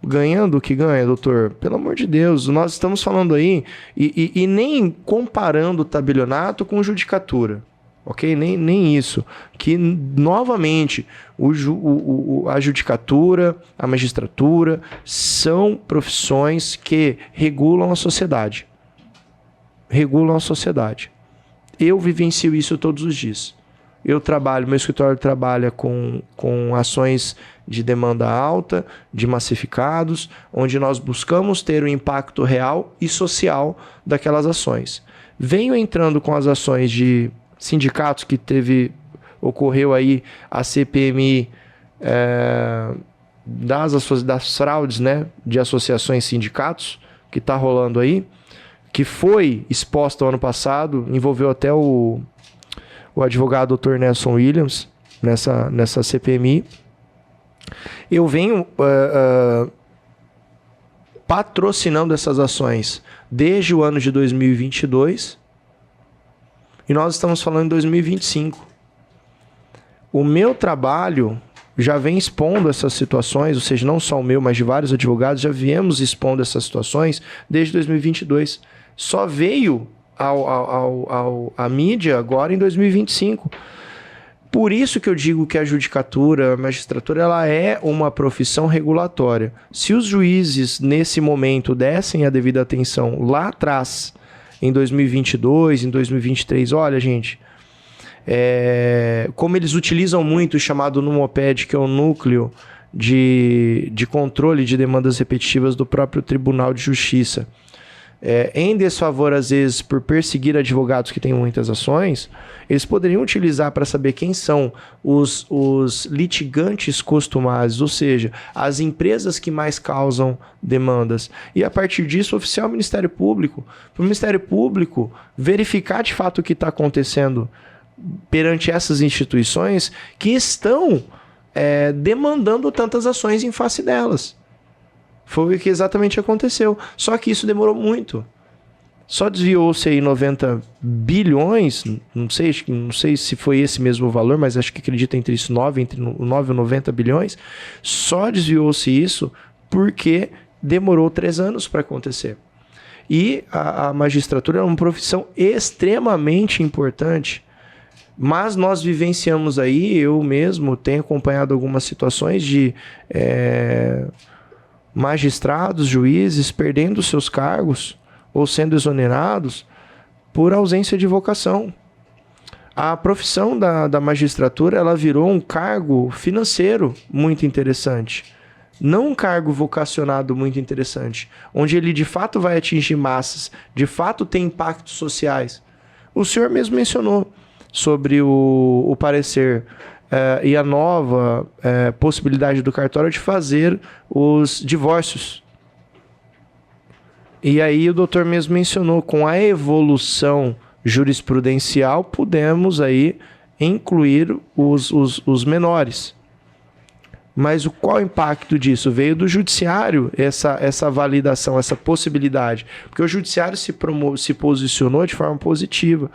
ganhando o que ganha, doutor, pelo amor de Deus, nós estamos falando aí, e nem comparando o tabelionato com judicatura, ok? Nem isso, que novamente a judicatura, a magistratura são profissões que regulam a sociedade. Eu vivencio isso todos os dias. Meu escritório trabalha com ações de demanda alta, de massificados, onde nós buscamos ter o impacto real e social daquelas ações. Venho entrando com as ações de sindicatos que ocorreu aí a CPMI das fraudes, né, de associações e sindicatos, que está rolando aí, que foi exposta ano passado, envolveu até o advogado Dr. Nelson Williams nessa CPMI. Eu venho patrocinando essas ações desde o ano de 2022 e nós estamos falando em 2025. O meu trabalho já vem expondo essas situações, ou seja, não só o meu, mas de vários advogados, já viemos expondo essas situações desde 2022. Só veio a mídia agora em 2025. Por isso que eu digo que a judicatura, a magistratura, ela é uma profissão regulatória. Se os juízes, nesse momento, dessem a devida atenção lá atrás, em 2022, em 2023, olha, gente, como eles utilizam muito o chamado NUMOPED, que é o núcleo de controle de demandas repetitivas do próprio Tribunal de Justiça, em desfavor, às vezes, por perseguir advogados que têm muitas ações, eles poderiam utilizar para saber quem são os litigantes costumados, ou seja, as empresas que mais causam demandas. E, a partir disso, oficiar o Ministério Público, para o Ministério Público verificar de fato o que está acontecendo perante essas instituições que estão demandando tantas ações em face delas. Foi o que exatamente aconteceu. Só que isso demorou muito. Só desviou-se aí 90 bilhões, não sei se foi esse mesmo valor, mas acho que acredito entre 9 e 90 bilhões. Só desviou-se isso porque demorou 3 anos para acontecer. E a magistratura é uma profissão extremamente importante. Mas nós vivenciamos aí, eu mesmo tenho acompanhado algumas situações de magistrados, juízes perdendo seus cargos ou sendo exonerados por ausência de vocação. A profissão da magistratura, ela virou um cargo financeiro muito interessante. Não um cargo vocacionado muito interessante, onde ele de fato vai atingir massas, de fato tem impactos sociais. O senhor mesmo mencionou sobre o parecer e a nova possibilidade do cartório de fazer os divórcios. E aí o doutor mesmo mencionou, com a evolução jurisprudencial, pudemos aí incluir os menores. Mas qual o impacto disso? Veio do judiciário essa validação, essa possibilidade. Porque o judiciário se posicionou de forma positiva.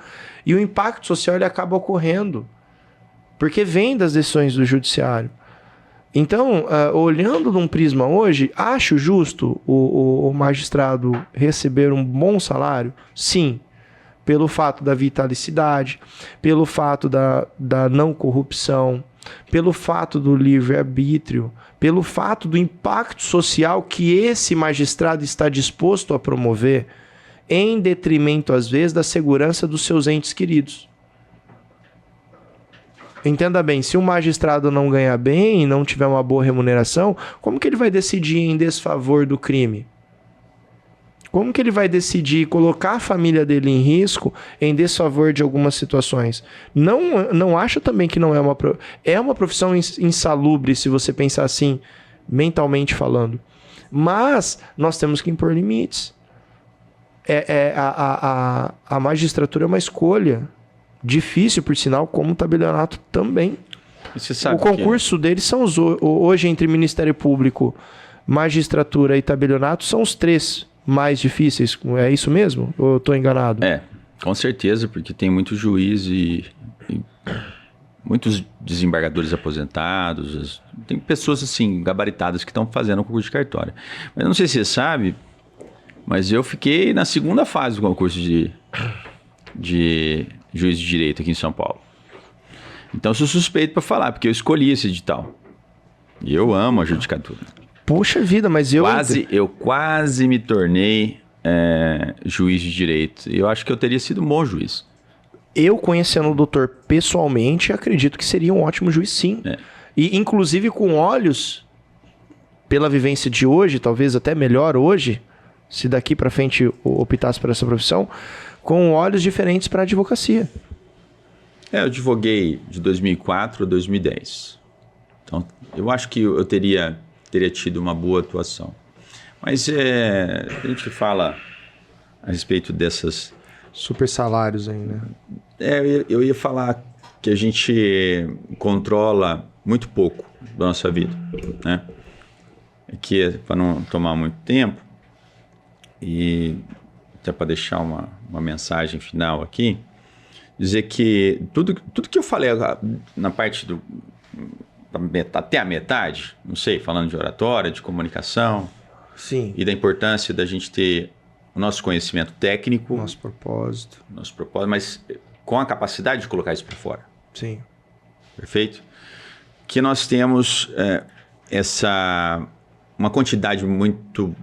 E o impacto social ele acaba ocorrendo. Porque vem das decisões do judiciário. Então, olhando num prisma hoje, acho justo o magistrado receber um bom salário? Sim. Pelo fato da vitalicidade, pelo fato da não corrupção, pelo fato do livre-arbítrio, pelo fato do impacto social que esse magistrado está disposto a promover, em detrimento, às vezes, da segurança dos seus entes queridos. Entenda bem, se um magistrado não ganhar bem e não tiver uma boa remuneração, como que ele vai decidir em desfavor do crime? Como que ele vai decidir colocar a família dele em risco em desfavor de algumas situações? Não acho também que não é uma profissão insalubre, se você pensar assim, mentalmente falando. Mas nós temos que impor limites. A magistratura é uma escolha difícil, por sinal, como o tabelionato também. Você sabe o concurso deles são hoje, entre Ministério Público, magistratura e tabelionato, são os 3 mais difíceis. É isso mesmo? Ou eu estou enganado? Com certeza, porque tem muito juiz e muitos desembargadores aposentados, tem pessoas assim, gabaritadas que estão fazendo o concurso de cartório. Mas eu não sei se você sabe, mas eu fiquei na segunda fase do concurso de juiz de direito aqui em São Paulo. Então eu sou suspeito para falar, porque eu escolhi esse edital. E eu amo a judicatura. Puxa vida, mas eu quase me tornei juiz de direito. E eu acho que eu teria sido um bom juiz. Eu, conhecendo o doutor pessoalmente, acredito que seria um ótimo juiz, sim. E, inclusive, com olhos, pela vivência de hoje, talvez até melhor hoje, se daqui para frente optasse por essa profissão, com olhos diferentes para a advocacia. Eu advoguei de 2004 a 2010. Então, eu acho que eu teria tido uma boa atuação. Mas a gente fala a respeito dessas... Super salários aí, né? Eu ia falar que a gente controla muito pouco da nossa vida, né? Aqui, para não tomar muito tempo, e até para deixar uma mensagem final aqui, dizer que tudo que eu falei na parte até a metade, não sei, falando de oratória, de comunicação, sim, e da importância da gente ter o nosso conhecimento técnico, nosso propósito, mas com a capacidade de colocar isso para fora. Sim. Perfeito? Que nós temos uma quantidade muito,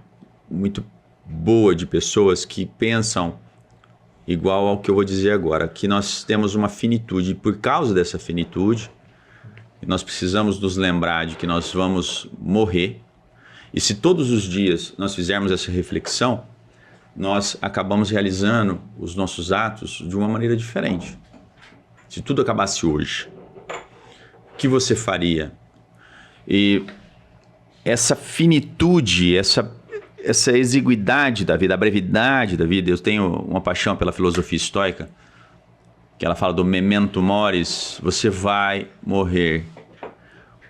muito boa de pessoas que pensam igual ao que eu vou dizer agora, que nós temos uma finitude, e por causa dessa finitude, nós precisamos nos lembrar de que nós vamos morrer, e se todos os dias nós fizermos essa reflexão, nós acabamos realizando os nossos atos de uma maneira diferente. Se tudo acabasse hoje, o que você faria? E essa finitude, essa exiguidade da vida, a brevidade da vida, eu tenho uma paixão pela filosofia estoica, que ela fala do memento mori, você vai morrer.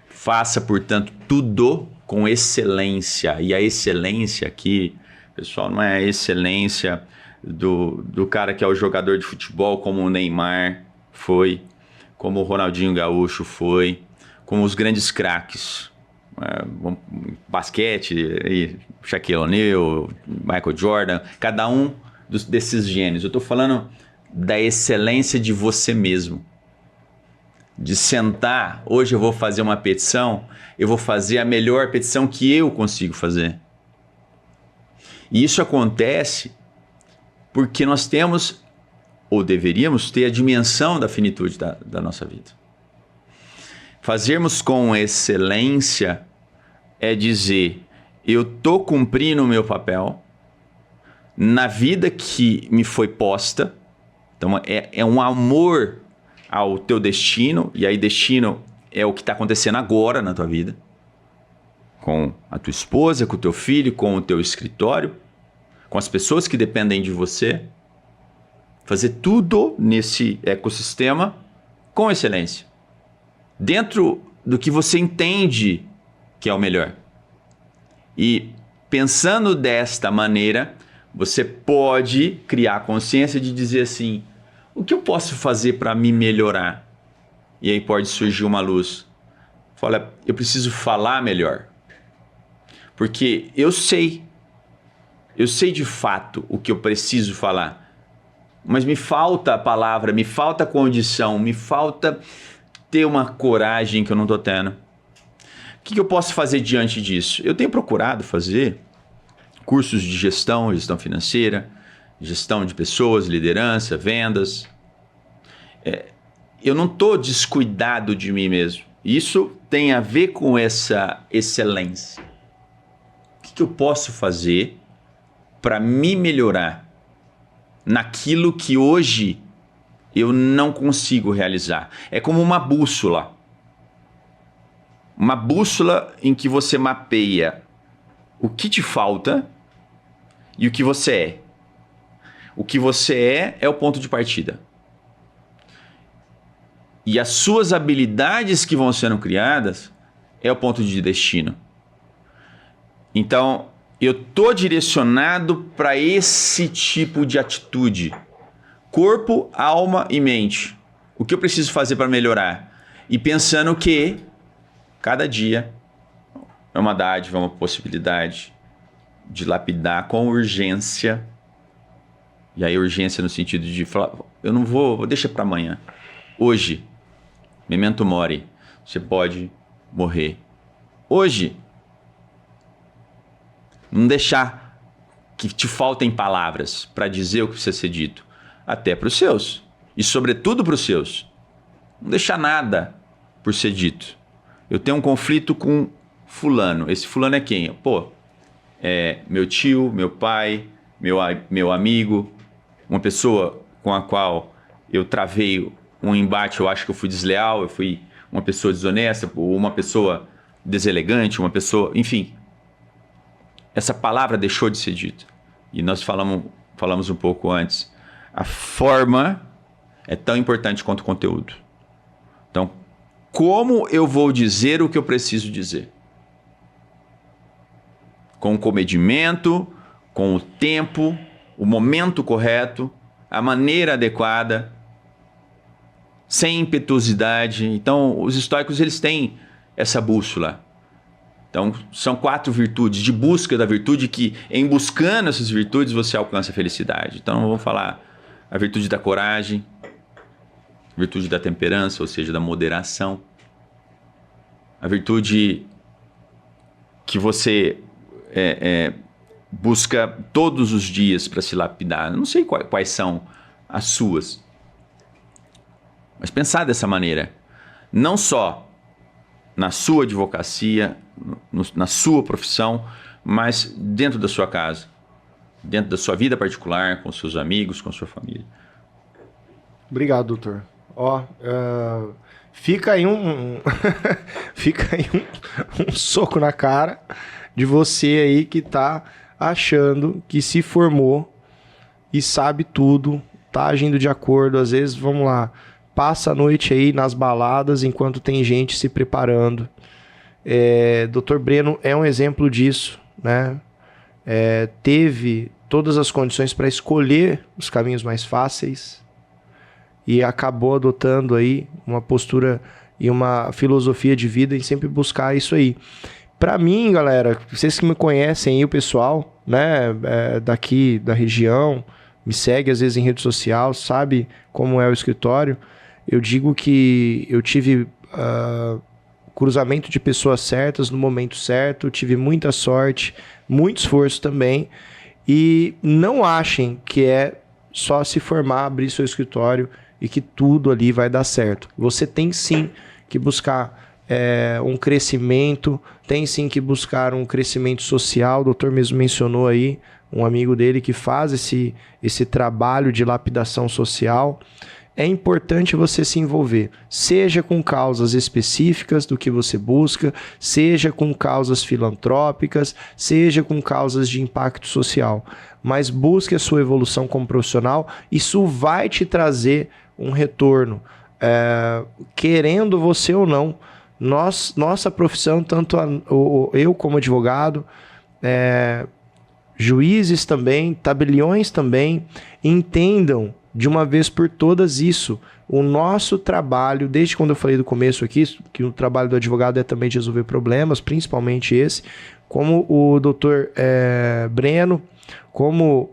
Faça, portanto, tudo com excelência. E a excelência aqui, pessoal, não é a excelência do cara que é o jogador de futebol, como o Neymar foi, como o Ronaldinho Gaúcho foi, como os grandes craques. Basquete, Shaquille O'Neal, Michael Jordan, cada um desses gênios. Eu estou falando da excelência de você mesmo. de sentar, hoje eu vou fazer uma petição, eu vou fazer a melhor petição que eu consigo fazer. E isso acontece porque nós temos, ou deveríamos ter, a dimensão da finitude da nossa vida. Fazermos com excelência é dizer, eu estou cumprindo o meu papel na vida que me foi posta. Então é um amor ao teu destino, e aí destino é o que está acontecendo agora na tua vida, com a tua esposa, com o teu filho, com o teu escritório, com as pessoas que dependem de você. Fazer tudo nesse ecossistema com excelência, dentro do que você entende que é o melhor. E pensando desta maneira, você pode criar consciência de dizer assim, o que eu posso fazer para me melhorar? E aí pode surgir uma luz. Fala, eu preciso falar melhor. Porque eu sei de fato o que eu preciso falar. Mas me falta a palavra, me falta a condição, me falta ter uma coragem que eu não estou tendo. O que eu posso fazer diante disso? Eu tenho procurado fazer cursos de gestão financeira, gestão de pessoas, liderança, vendas. Eu não estou descuidado de mim mesmo. Isso tem a ver com essa excelência. O que eu posso fazer para me melhorar naquilo que hoje eu não consigo realizar? É como uma bússola. Uma bússola em que você mapeia o que te falta e o que você é. O que você é o ponto de partida. E as suas habilidades que vão sendo criadas é o ponto de destino. Então, eu estou direcionado para esse tipo de atitude. Corpo, alma e mente. O que eu preciso fazer para melhorar? E pensando que cada dia é uma dádiva, uma possibilidade de lapidar com urgência. E aí urgência no sentido de falar, eu não vou deixa para amanhã. Hoje, memento mori, você pode morrer. Hoje, não deixar que te faltem palavras para dizer o que precisa ser dito. Até para os seus. E sobretudo para os seus. Não deixar nada por ser dito. Eu tenho um conflito com fulano. Esse fulano é quem? Pô, é meu tio, meu pai, meu amigo, uma pessoa com a qual eu travei um embate, eu acho que eu fui desleal, eu fui uma pessoa desonesta, ou uma pessoa deselegante, uma pessoa... Enfim, essa palavra deixou de ser dita. E nós falamos um pouco antes. A forma é tão importante quanto o conteúdo. Então, como eu vou dizer o que eu preciso dizer? Com o comedimento, com o tempo, o momento correto, a maneira adequada, sem impetuosidade. Então, os estoicos, eles têm essa bússola. Então, são 4 virtudes de busca da virtude que, em buscando essas virtudes, você alcança a felicidade. Então, vamos falar a virtude da coragem, a virtude da temperança, ou seja, da moderação. A virtude que você busca todos os dias para se lapidar. Eu não sei quais são as suas. Mas pensar dessa maneira, não só na sua advocacia, na sua profissão, mas dentro da sua casa, dentro da sua vida particular, com seus amigos, com sua família. Obrigado, doutor. Fica aí fica aí um soco na cara de você aí que tá achando que se formou e sabe tudo, tá agindo de acordo. Às vezes, vamos lá, passa a noite aí nas baladas enquanto tem gente se preparando. Dr. Breno é um exemplo disso, né? Teve todas as condições para escolher os caminhos mais fáceis e acabou adotando aí uma postura e uma filosofia de vida em sempre buscar isso aí. Para mim, galera, vocês que me conhecem aí, o pessoal, né, daqui da região, me segue às vezes em rede social, sabe como é o escritório. eu digo que eu tive cruzamento de pessoas certas no momento certo, tive muita sorte, muito esforço também. E não achem que é só se formar, abrir seu escritório e que tudo ali vai dar certo. Você tem sim que buscar um crescimento, tem sim que buscar um crescimento social. O doutor mesmo mencionou aí um amigo dele que faz esse trabalho de lapidação social. É importante você se envolver, seja com causas específicas do que você busca, seja com causas filantrópicas, seja com causas de impacto social. Mas busque a sua evolução como profissional, isso vai te trazer um retorno. Querendo você ou não, nossa profissão, tanto eu como advogado, juízes também, tabeliões também, entendam de uma vez por todas isso. O nosso trabalho, desde quando eu falei do começo aqui, que o trabalho do advogado é também de resolver problemas, principalmente esse, como o doutor Breno, como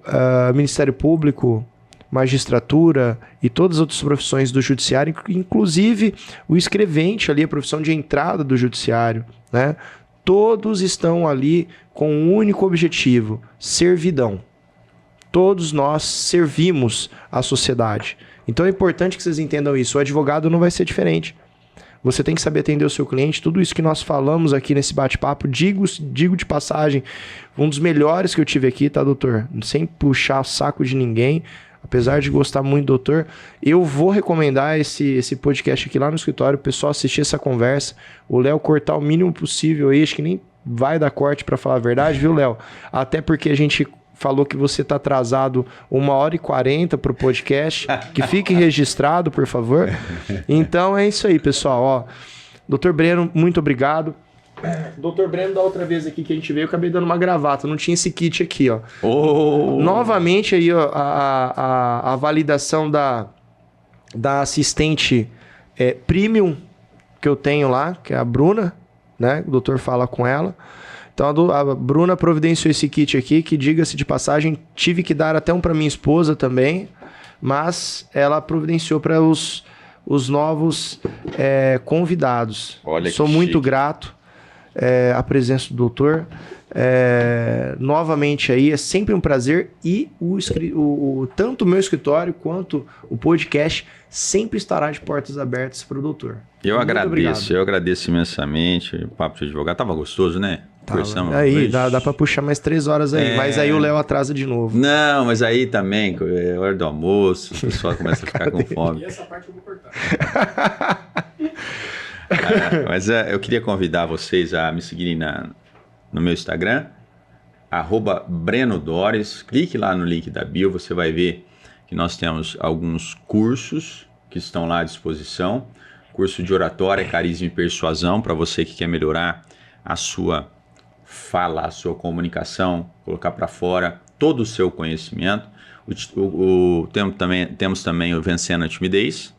Ministério Público, magistratura e todas as outras profissões do judiciário, inclusive o escrevente ali, a profissão de entrada do judiciário, né? Todos estão ali com um único objetivo: servidão. Todos nós servimos a sociedade. Então é importante que vocês entendam isso. O advogado não vai ser diferente. Você tem que saber atender o seu cliente. Tudo isso que nós falamos aqui nesse bate-papo, digo de passagem, um dos melhores que eu tive aqui, tá, doutor? Sem puxar o saco de ninguém. Apesar de gostar muito do doutor, eu vou recomendar esse podcast aqui lá no escritório, o pessoal assistir essa conversa, o Léo cortar o mínimo possível aí, acho que nem vai dar corte para falar a verdade, viu, Léo? Até porque a gente falou que você está atrasado 1h40 para o podcast, que fique registrado, por favor. Então é isso aí, pessoal. Ó, doutor Breno, muito obrigado. Doutor Breno, da outra vez aqui que a gente veio, eu acabei dando uma gravata, não tinha esse kit aqui, ó. Novamente aí, ó, a validação da assistente premium que eu tenho lá, que é a Bruna, né? O doutor fala com ela. Então a Bruna providenciou esse kit aqui, que, diga-se de passagem, tive que dar até um para minha esposa também, mas ela providenciou para os novos convidados. Olha, sou muito grato a presença do doutor. Novamente aí, é sempre um prazer, e tanto o meu escritório quanto o podcast sempre estará de portas abertas para o doutor. Eu agradeço imensamente. O papo de advogado tava gostoso, né? Aí, dá para puxar mais 3 horas aí, mas aí o Léo atrasa de novo. Não, mas aí também, é hora do almoço, o pessoal começa a ficar com fome. E essa parte eu vou cortar. Mas eu queria convidar vocês a me seguirem no meu Instagram, @BrenoDores. Clique lá no link da bio, você vai ver que nós temos alguns cursos que estão lá à disposição. Curso de oratória, carisma e persuasão, para você que quer melhorar a sua fala, a sua comunicação, colocar para fora todo o seu conhecimento. Temos também o Vencendo a Timidez,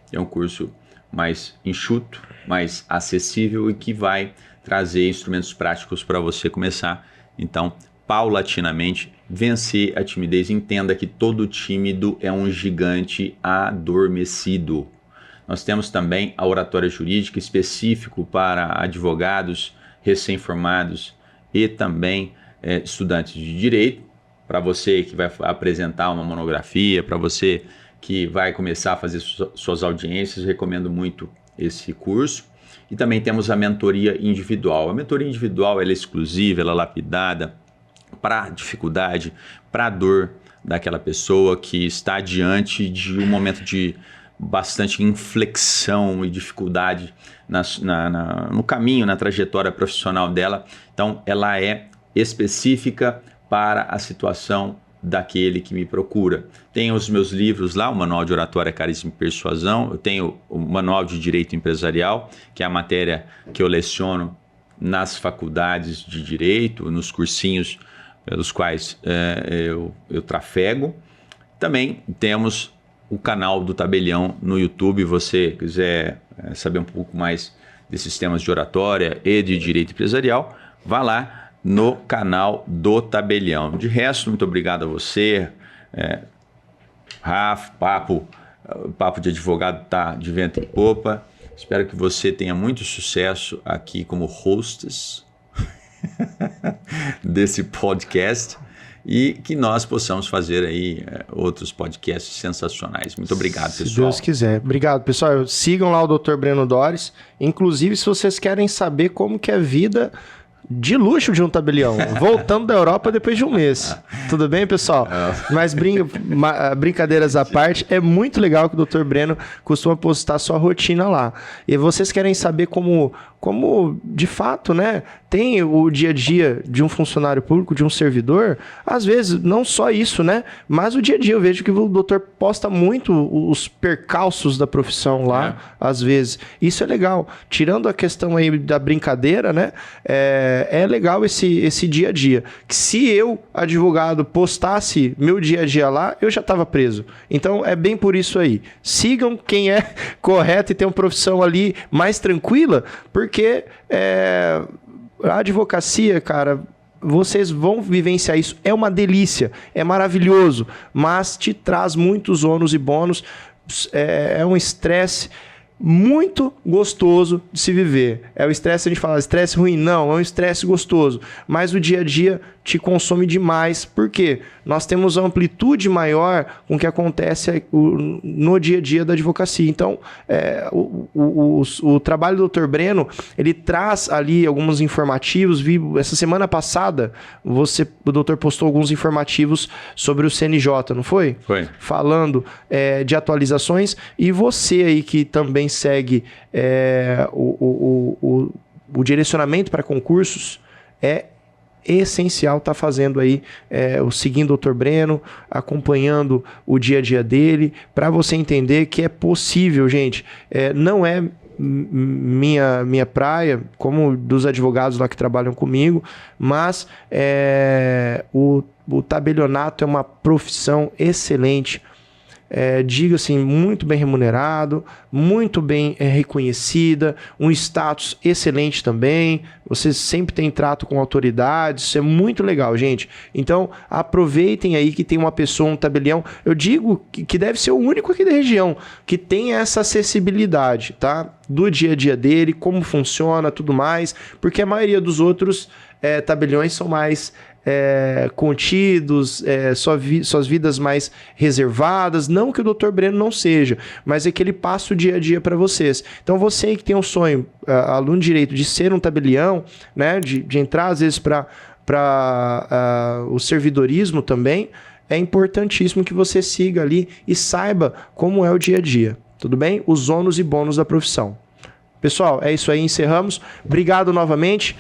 que é um curso mais enxuto, mais acessível e que vai trazer instrumentos práticos para você começar, então, paulatinamente, vencer a timidez. Entenda que todo tímido é um gigante adormecido. Nós temos também a oratória jurídica, específico para advogados recém-formados e também estudantes de direito. Para você que vai apresentar uma monografia, para você que vai começar a fazer suas audiências, recomendo muito esse curso. E também temos a mentoria individual. A mentoria individual ela é exclusiva, ela é lapidada para a dificuldade, para a dor daquela pessoa que está diante de um momento de bastante inflexão e dificuldade no caminho, na trajetória profissional dela. Então, ela é específica para a situação daquele que me procura. Tem os meus livros lá, o Manual de Oratória, Carisma e Persuasão. Eu tenho o Manual de Direito Empresarial, que é a matéria que eu leciono nas faculdades de Direito, nos cursinhos pelos quais eu trafego. Também temos o canal do Tabelião no YouTube. Você quiser saber um pouco mais desses temas de oratória e de direito empresarial, vá lá no canal do Tabelião. De resto, muito obrigado a você, Rafa, papo O Papo de Advogado está de vento em popa. Espero que você tenha muito sucesso aqui como hostess desse podcast e que nós possamos fazer aí outros podcasts sensacionais. Muito obrigado, pessoal. Se Deus quiser. Obrigado, pessoal. Sigam lá o Dr. Breno Dores. Inclusive, se vocês querem saber como que é a vida de luxo de um tabelião, voltando da Europa depois de um mês. Tudo bem, pessoal? Mas brincadeiras à parte, é muito legal que o Dr. Breno costuma postar sua rotina lá. E vocês querem saber como de fato, né, tem o dia a dia de um funcionário público, de um servidor, às vezes, não só isso, né, mas o dia a dia. Eu vejo que o doutor posta muito os percalços da profissão lá, às vezes. Isso é legal. Tirando a questão aí da brincadeira, né, é legal esse dia a dia. Que se eu, advogado, postasse meu dia a dia lá, eu já estava preso. Então, é bem por isso aí. Sigam quem é correto e tem uma profissão ali mais tranquila, porque a advocacia, cara, vocês vão vivenciar isso. É uma delícia, é maravilhoso, mas te traz muitos ônus e bônus. É um estresse muito gostoso de se viver. É o estresse, a gente fala, estresse ruim, não, é um estresse gostoso. Mas o dia a dia te consome demais. Por quê? Nós temos uma amplitude maior com o que acontece no dia a dia da advocacia. Então, o trabalho do Dr. Breno, ele traz ali alguns informativos. Essa semana passada, o doutor postou alguns informativos sobre o CNJ, não foi? Foi. Falando de atualizações. E você aí que também segue o direcionamento para concursos, é essencial estar fazendo aí, seguindo o Dr. Breno, acompanhando o dia a dia dele, para você entender que é possível, gente. Não é minha praia, como dos advogados lá que trabalham comigo, mas o tabelionato é uma profissão excelente. Diga assim, muito bem remunerado, muito bem reconhecida, um status excelente também, você sempre tem trato com autoridades, isso é muito legal, gente. Então, aproveitem aí que tem uma pessoa, um tabelião, eu digo que deve ser o único aqui da região, que tem essa acessibilidade, tá? Do dia a dia dele, como funciona, tudo mais, porque a maioria dos outros tabeliões são mais contidos, suas vidas mais reservadas. Não que o Dr. Breno não seja, mas é que ele passa o dia a dia para vocês. Então você que tem um sonho, aluno de direito, de ser um tabelião, né, de entrar às vezes para o servidorismo também, é importantíssimo que você siga ali e saiba como é o dia a dia, tudo bem? Os ônus e bônus da profissão. Pessoal, é isso aí, encerramos. Obrigado novamente.